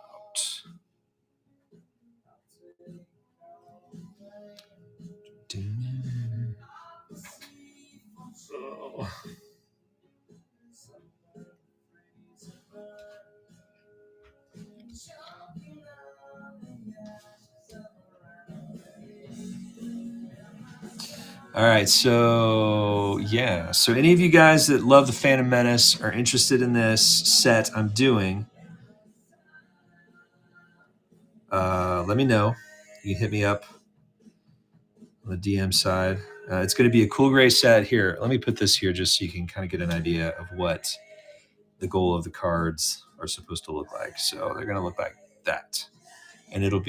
Oh. All right, so yeah. So any of you guys that love the Phantom Menace are interested in this set I'm doing, let me know. You can hit me up on the DM side. It's going to be a cool gray set. Here, let me put this here just so you can kind of get an idea of what the goal of the cards are supposed to look like. So they're going to look like that. And it'll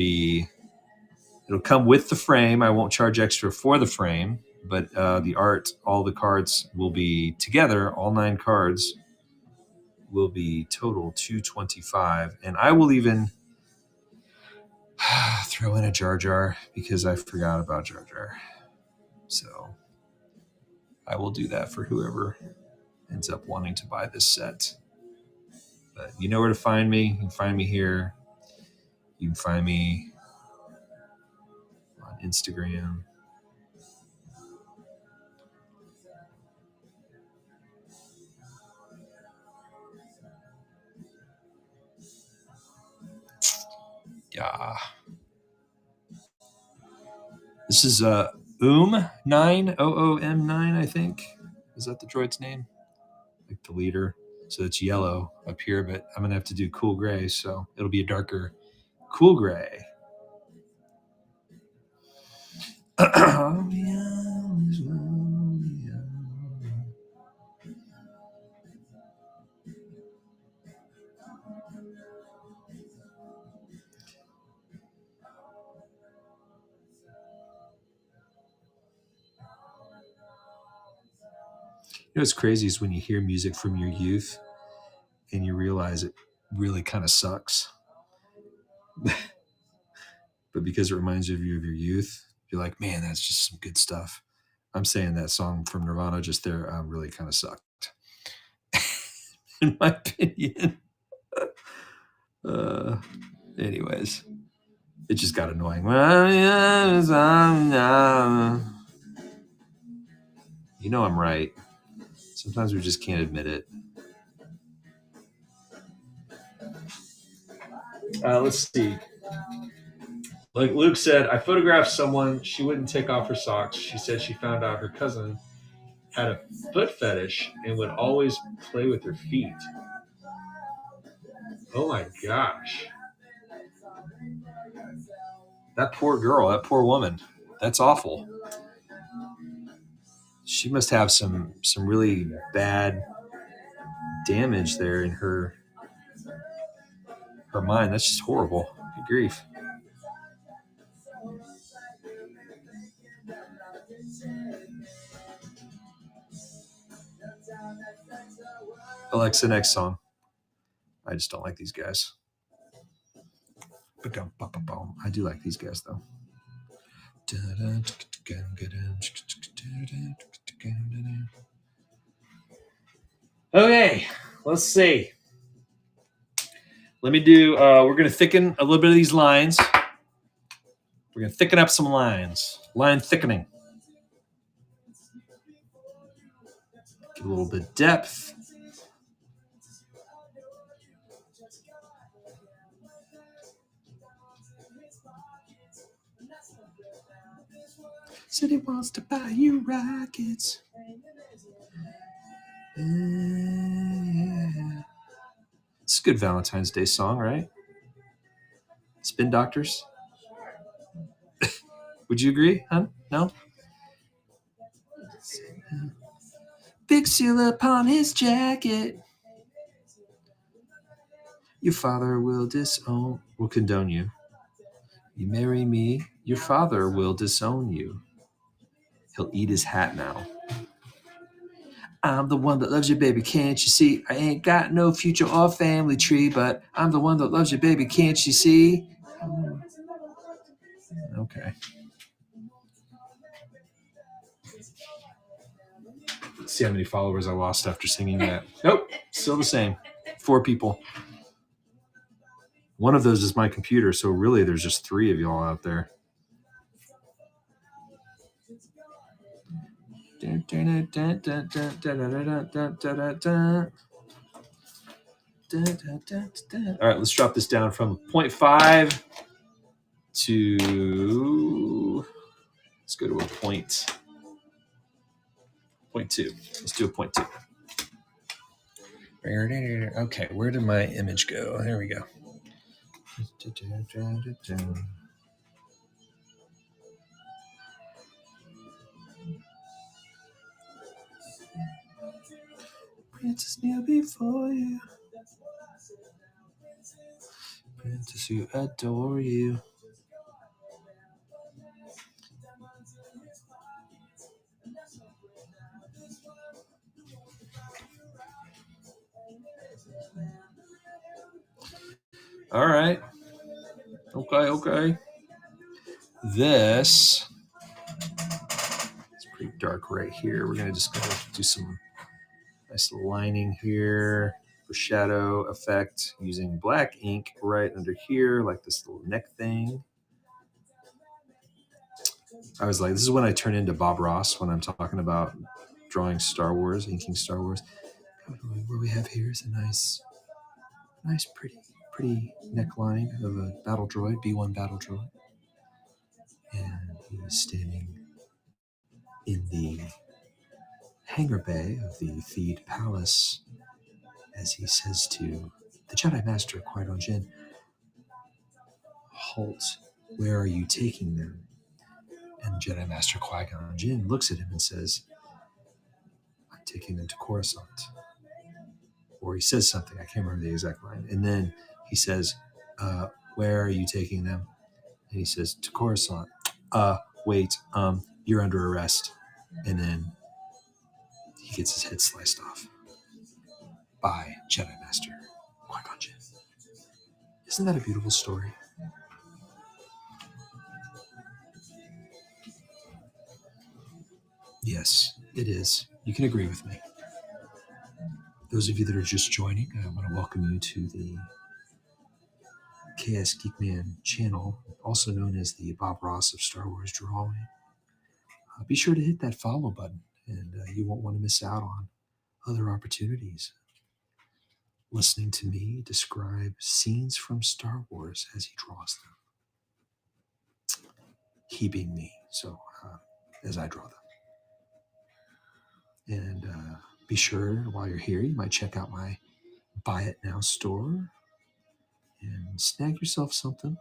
come with the frame. I won't charge extra for the frame, but the art, all the cards will be together. All 9 cards will be total $225. And I will even throw in a Jar Jar because I forgot about Jar Jar. So I will do that for whoever ends up wanting to buy this set. But you know where to find me. You can find me here. You can find me on Instagram. Yeah. This is OOM9, OOM9, I think. Is that the droid's name? Like the leader. So it's yellow up here, but I'm going to have to do cool gray, so it'll be a darker cool gray. You know what's crazy is when you hear music from your youth and you realize it really kind of sucks. But because it reminds you of your youth, you're like, man, that's just some good stuff. I'm saying that song from Nirvana just there really kind of sucked. In my opinion. Anyways, it just got annoying. You know I'm right. Sometimes we just can't admit it. Let's see. Like Luke said, I photographed someone. She wouldn't take off her socks. She said she found out her cousin had a foot fetish and would always play with her feet. Oh my gosh. That poor girl, that poor woman. That's awful. She must have some really bad damage there in her mind. That's just horrible. Good grief. Alexa, next song. I just don't like these guys. I do like these guys though. Okay, let's see. Let me do, we're going to thicken a little bit of these lines. We're going to thicken up some lines. Line thickening. Give a little bit of depth. Said he wants to buy you rockets. Yeah. It's a good Valentine's Day song, right? Spin Doctors. Would you agree, huh? No? Big seal upon his jacket. Your father will condone you. You marry me, your father will disown you. He'll eat his hat now. I'm the one that loves you, baby, can't you see? I ain't got no future or family tree, but I'm the one that loves you, baby, can't you see? Okay. Let's see how many followers I lost after singing that. Nope, still the same. 4 people. One of those is my computer, so really there's just 3 of y'all out there. All right, let's drop this down from 0.5 to, let's go to a 0.2. Let's do a 0.2. Okay, where did my image go? There we go. Princess kneel before you. Princess, who adore you. All right. Okay. This it's pretty dark right here. We're gonna just do some nice lining here for shadow effect using black ink right under here, like this little neck thing. I was like, this is when I turn into Bob Ross when I'm talking about drawing Star Wars, inking Star Wars. What we have here is a nice, pretty pretty neckline of a battle droid, B1 battle droid. And he is standing in the hangar bay of the Theed Palace as he says to the Jedi Master Qui-Gon Jinn, "Halt, where are you taking them?" And Jedi Master Qui-Gon Jinn looks at him and says, "I'm taking them to Coruscant." Or he says something, I can't remember the exact line. And then he says, "Where are you taking them?" And he says, "To Coruscant." Wait, you're under arrest. And then he gets his head sliced off by Jedi Master Qui-Gon Jinn. Isn't that a beautiful story? Yes, it is. You can agree with me. Those of you that are just joining, I want to welcome you to the KS Geekman channel, also known as the Bob Ross of Star Wars Drawing. Be sure to hit that follow button, and you won't want to miss out on other opportunities. Listening to me describe scenes from Star Wars as he draws them. He being me, so as I draw them. And be sure, while you're here, you might check out my Buy It Now store and snag yourself something,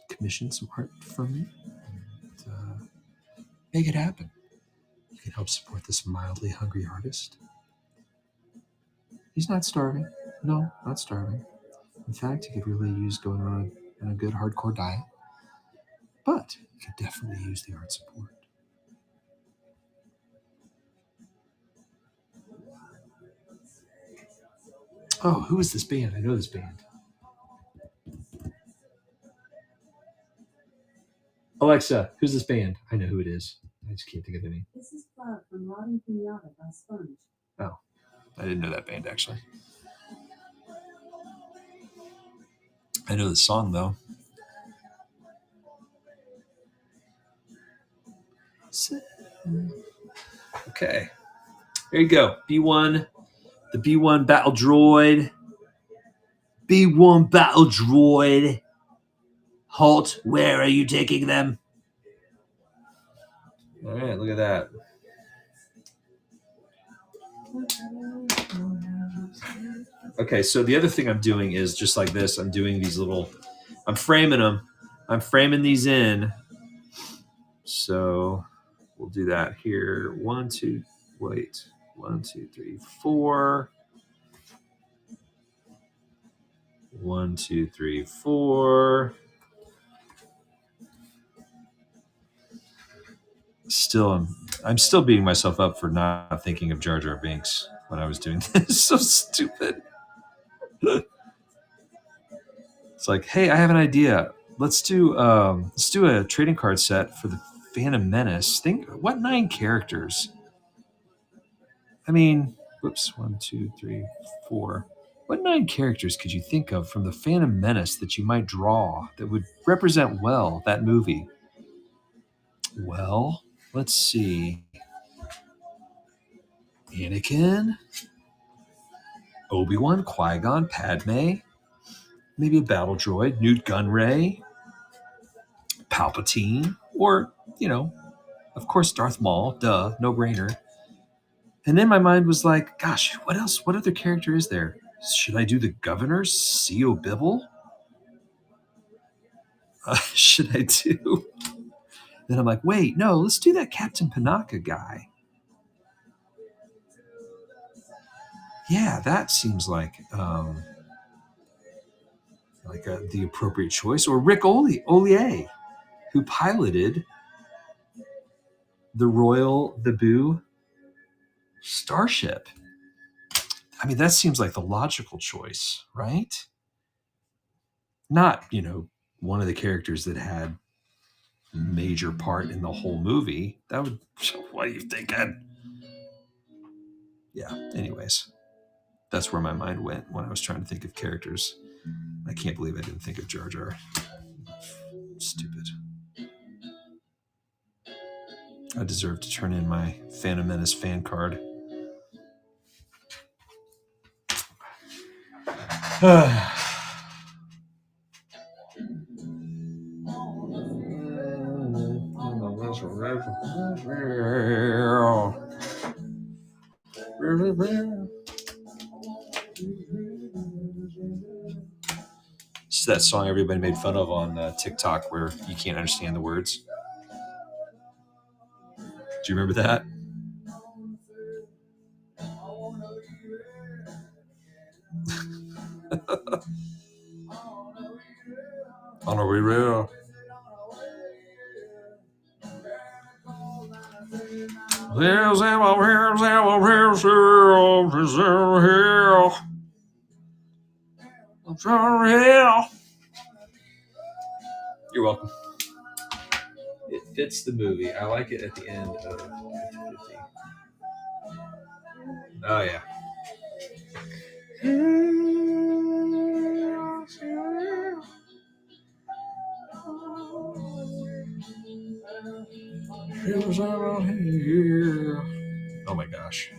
commission some art from me, and make it happen. You can help support this mildly hungry artist. He's not starving. No, not starving. In fact, he could really use going on a good hardcore diet, but he could definitely use the art support. Oh, who is this band? I know this band. Alexa, who's this band? I know who it is. I just can't think of the name. This is Cloud from Rotting Pinata by Sponge. Oh, I didn't know that band, actually. I know the song, though. Okay. There you go. B1, the B1 battle droid. B1 battle droid. Halt, where are you taking them? All right, look at that. Okay, so the other thing I'm doing is just like this. I'm doing these little, I'm framing them. I'm framing these in. So we'll do that here. 1, 2, 3, 4. 1, 2, 3, 4. I'm still beating myself up for not thinking of Jar Jar Binks when I was doing this. So stupid. It's like, hey, I have an idea. Let's do a trading card set for the Phantom Menace. What 9 characters? I mean, whoops, 1, 2, 3, 4. What 9 characters could you think of from the Phantom Menace that you might draw that would represent well that movie? Well, let's see. Anakin, Obi-Wan, Qui-Gon, Padme, maybe a battle droid, Newt Gunray, Palpatine, or, of course, Darth Maul, duh, no-brainer. And then my mind was like, gosh, what else? What other character is there? Should I do the Governor, C.O. Bibble? Should I do? Then I'm like, wait, no, let's do that Captain Panaka guy. Yeah, that seems like the appropriate choice. Or Rick Ollier, who piloted the Royal Naboo starship. I mean, that seems like the logical choice, right? Not, one of the characters that had a major part in the whole movie. What are you thinking? Yeah, anyways. That's where my mind went when I was trying to think of characters. I can't believe I didn't think of Jar Jar. Stupid. I deserve to turn in my Phantom Menace fan card. It's that song everybody made fun of on TikTok where you can't understand the words. Do you remember that? On a real. You're welcome. It fits the movie. I like it at the end of 50-50. Oh, yeah. Oh my gosh.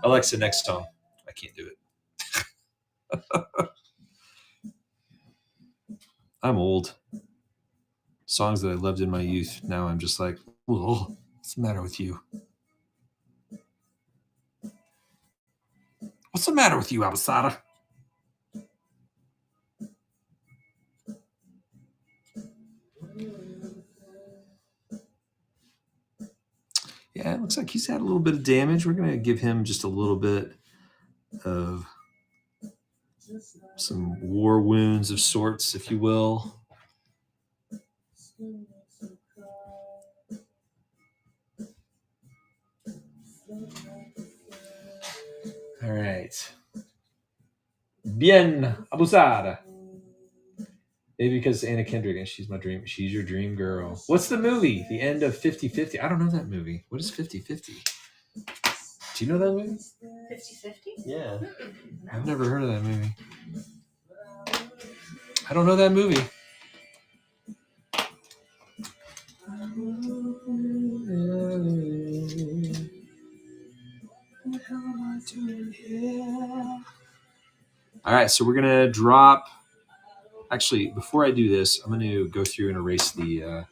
Alexa, next song. I can't do it. I'm old. Songs that I loved in my youth. Now I'm just like, whoa, what's the matter with you? What's the matter with you, Abasada? Yeah, it looks like he's had a little bit of damage. We're going to give him just a little bit of some war wounds of sorts, if you will. All right. Bien, abusada. Maybe because Anna Kendrick and she's your dream girl. What's the movie? The end of 50-50. I don't know that movie. What is 50-50? Do you know that movie? 50-50? Yeah. No. I've never heard of that movie. I don't know that movie. All right, so we're going to drop. Actually, before I do this, I'm going to go through and erase the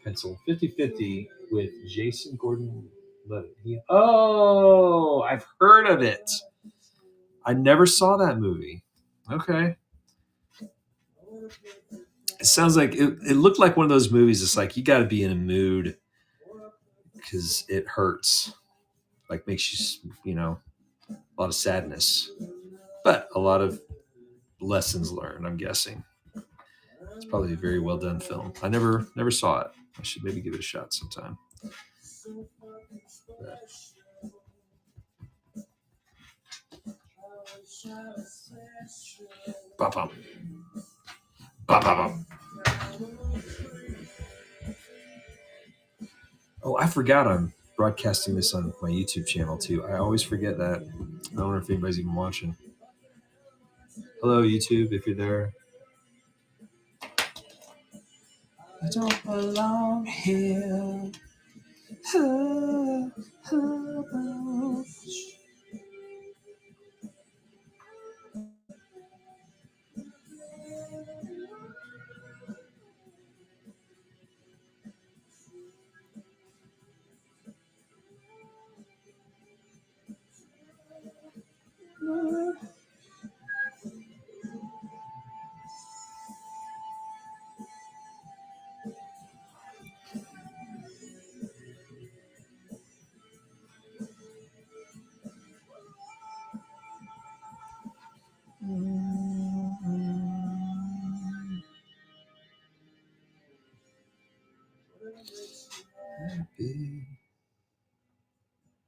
pencil. 50-50 with Jason Gordon-Levitt. Oh, I've heard of it. I never saw that movie. Okay. It sounds like it looked like one of those movies. It's like you got to be in a mood because it hurts. Like makes you, a lot of sadness, but a lot of lessons learned, I'm guessing. It's probably a very well done film. I never saw it. I should maybe give it a shot sometime. Ba-bum. Ba-ba-bum. Oh, I forgot I'm broadcasting this on my YouTube channel too. I always forget that. I don't know if anybody's even watching. Hello, YouTube, if you're there. I don't belong here.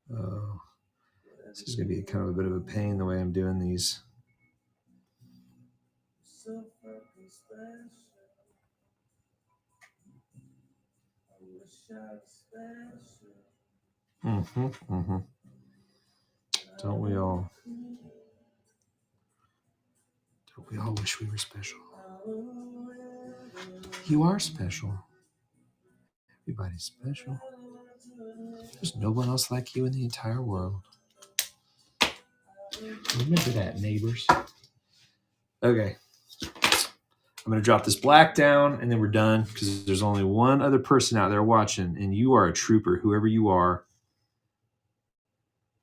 Oh, this is going to be kind of a bit of a pain the way I'm doing these. Don't we all? Don't we all wish we were special? You are special. Everybody's special. There's no one else like you in the entire world. Remember that, neighbors. Okay. I'm going to drop this black down and then we're done because there's only one other person out there watching, and you are a trooper, whoever you are.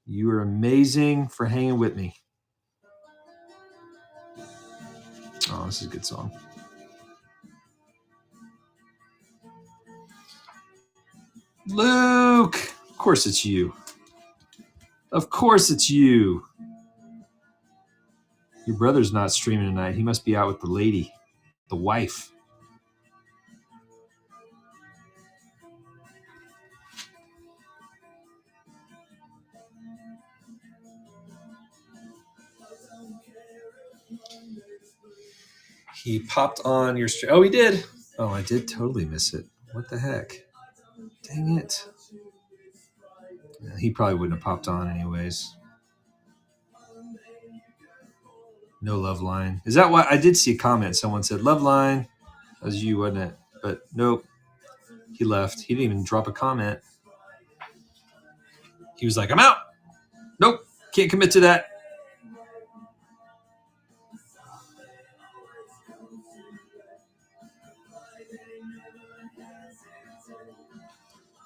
You are amazing for hanging with me. Oh, this is a good song. Luke! Of course it's you. Of course it's you. Your brother's not streaming tonight. He must be out with the lady, the wife. He popped on your stream. Oh, he did. Oh, I did totally miss it. What the heck? Dang it. Yeah, he probably wouldn't have popped on anyways. No love line. Is that why? I did see a comment. Someone said love line. That was you, wasn't it? But nope. He left. He didn't even drop a comment. He was like, I'm out. Nope. Can't commit to that.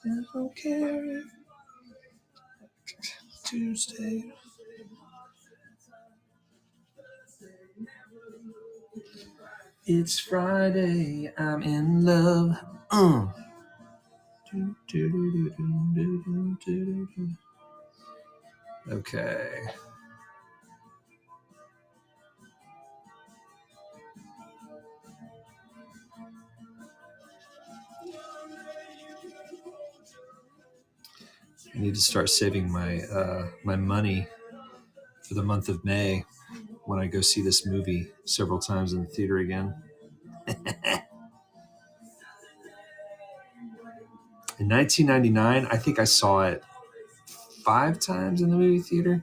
I don't care if Tuesday. It's Friday. I'm in love. Okay. I need to start saving my my money for the month of May when I go see this movie several times in the theater again. In 1999, I think I saw it 5 times in the movie theater.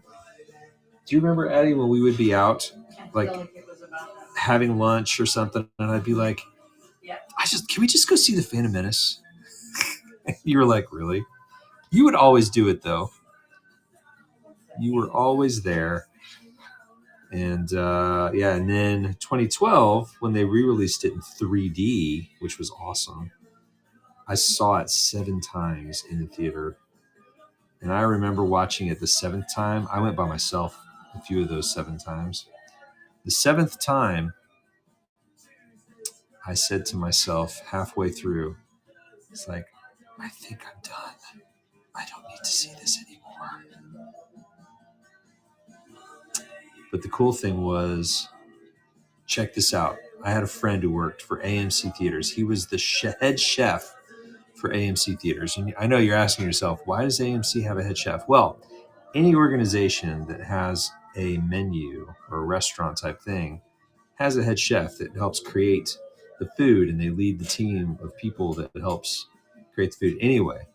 Do you remember, Addie, when we would be out, like it was about that. having lunch or something, and I'd be like, Yeah. can we just go see The Phantom Menace? You were like, really? You would always do it, though. You were always there. And yeah, and then 2012, when they re-released it in 3D, which was awesome, I saw it 7 times in the theater. And I remember watching it the 7th time. I went by myself a few of those 7 times. The 7th time, I said to myself halfway through, it's like, I think I'm done. I don't need to see this anymore. But the cool thing was, check this out. I had a friend who worked for AMC Theaters. He was the head chef for AMC Theaters. And I know you're asking yourself, why does AMC have a head chef? Well, any organization that has a menu or a restaurant type thing has a head chef that helps create the food, and they lead the team of people that helps create the food. Anyway,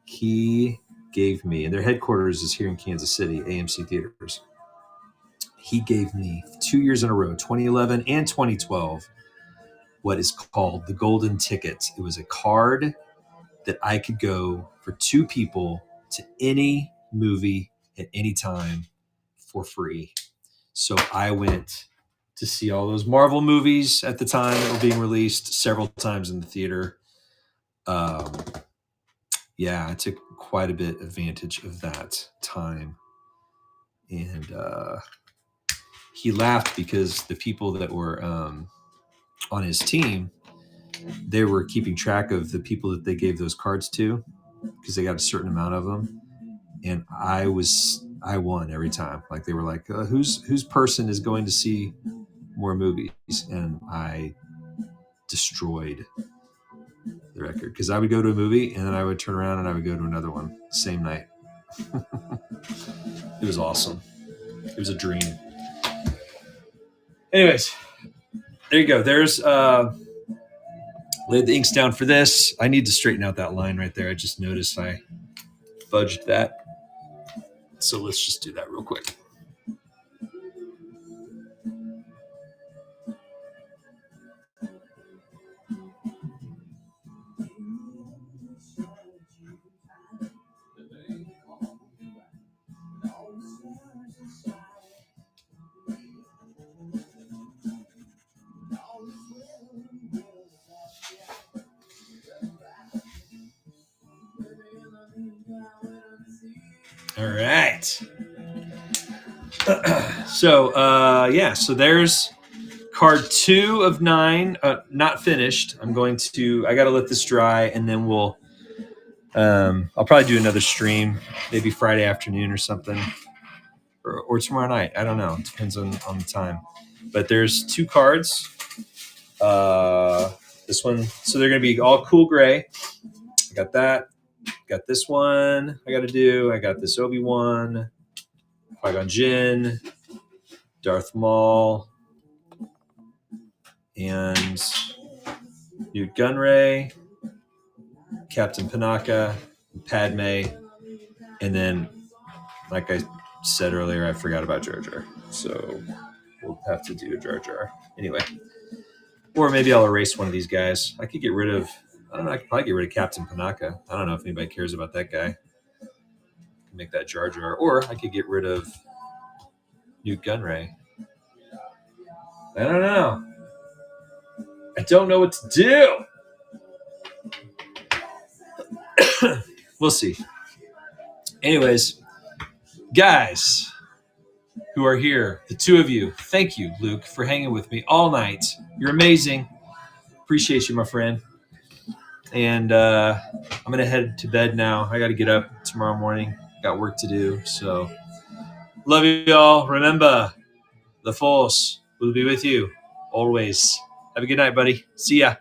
he gave me, and their headquarters is here in Kansas City, AMC Theaters. He gave me 2 years in a row, 2011 and 2012, what is called the Golden Ticket. It was a card that I could go for 2 people to any movie at any time for free. So I went to see all those Marvel movies at the time that were being released several times in the theater. Yeah, I took quite a bit advantage of that time. And he laughed because the people that were on his team, they were keeping track of the people that they gave those cards to because they got a certain amount of them. And I won every time. Like they were like, whose person is going to see more movies? And I destroyed the record because I would go to a movie and then I would turn around and I would go to another one same night. It was awesome. It was a dream. Anyways, there you go. There's laid the inks down for this. I need to straighten out that line right there. I just noticed I fudged that. So let's just do that real quick. All right. So there's card 2 of 9, not finished. I got to let this dry, and then I'll probably do another stream, maybe Friday afternoon or something, or tomorrow night. I don't know. It depends on the time. But there's 2 cards. This one, so they're going to be all cool gray. I got that. Got this one I got to do. I got this Obi-Wan, Qui-Gon Jinn, Darth Maul, and Newt Gunray, Captain Panaka, Padme, and then, like I said earlier, I forgot about Jar Jar. So we'll have to do Jar Jar. Anyway. Or maybe I'll erase one of these guys. I could probably get rid of Captain Panaka. I don't know if anybody cares about that guy. Make that Jar Jar. Or I could get rid of Newt Gunray. I don't know. I don't know what to do. We'll see. Anyways, guys who are here, the 2 of you, thank you, Luke, for hanging with me all night. You're amazing. Appreciate you, my friend. And I'm going to head to bed now. I got to get up tomorrow morning. Got work to do. So love you all. Remember, the Force will be with you always. Have a good night, buddy. See ya.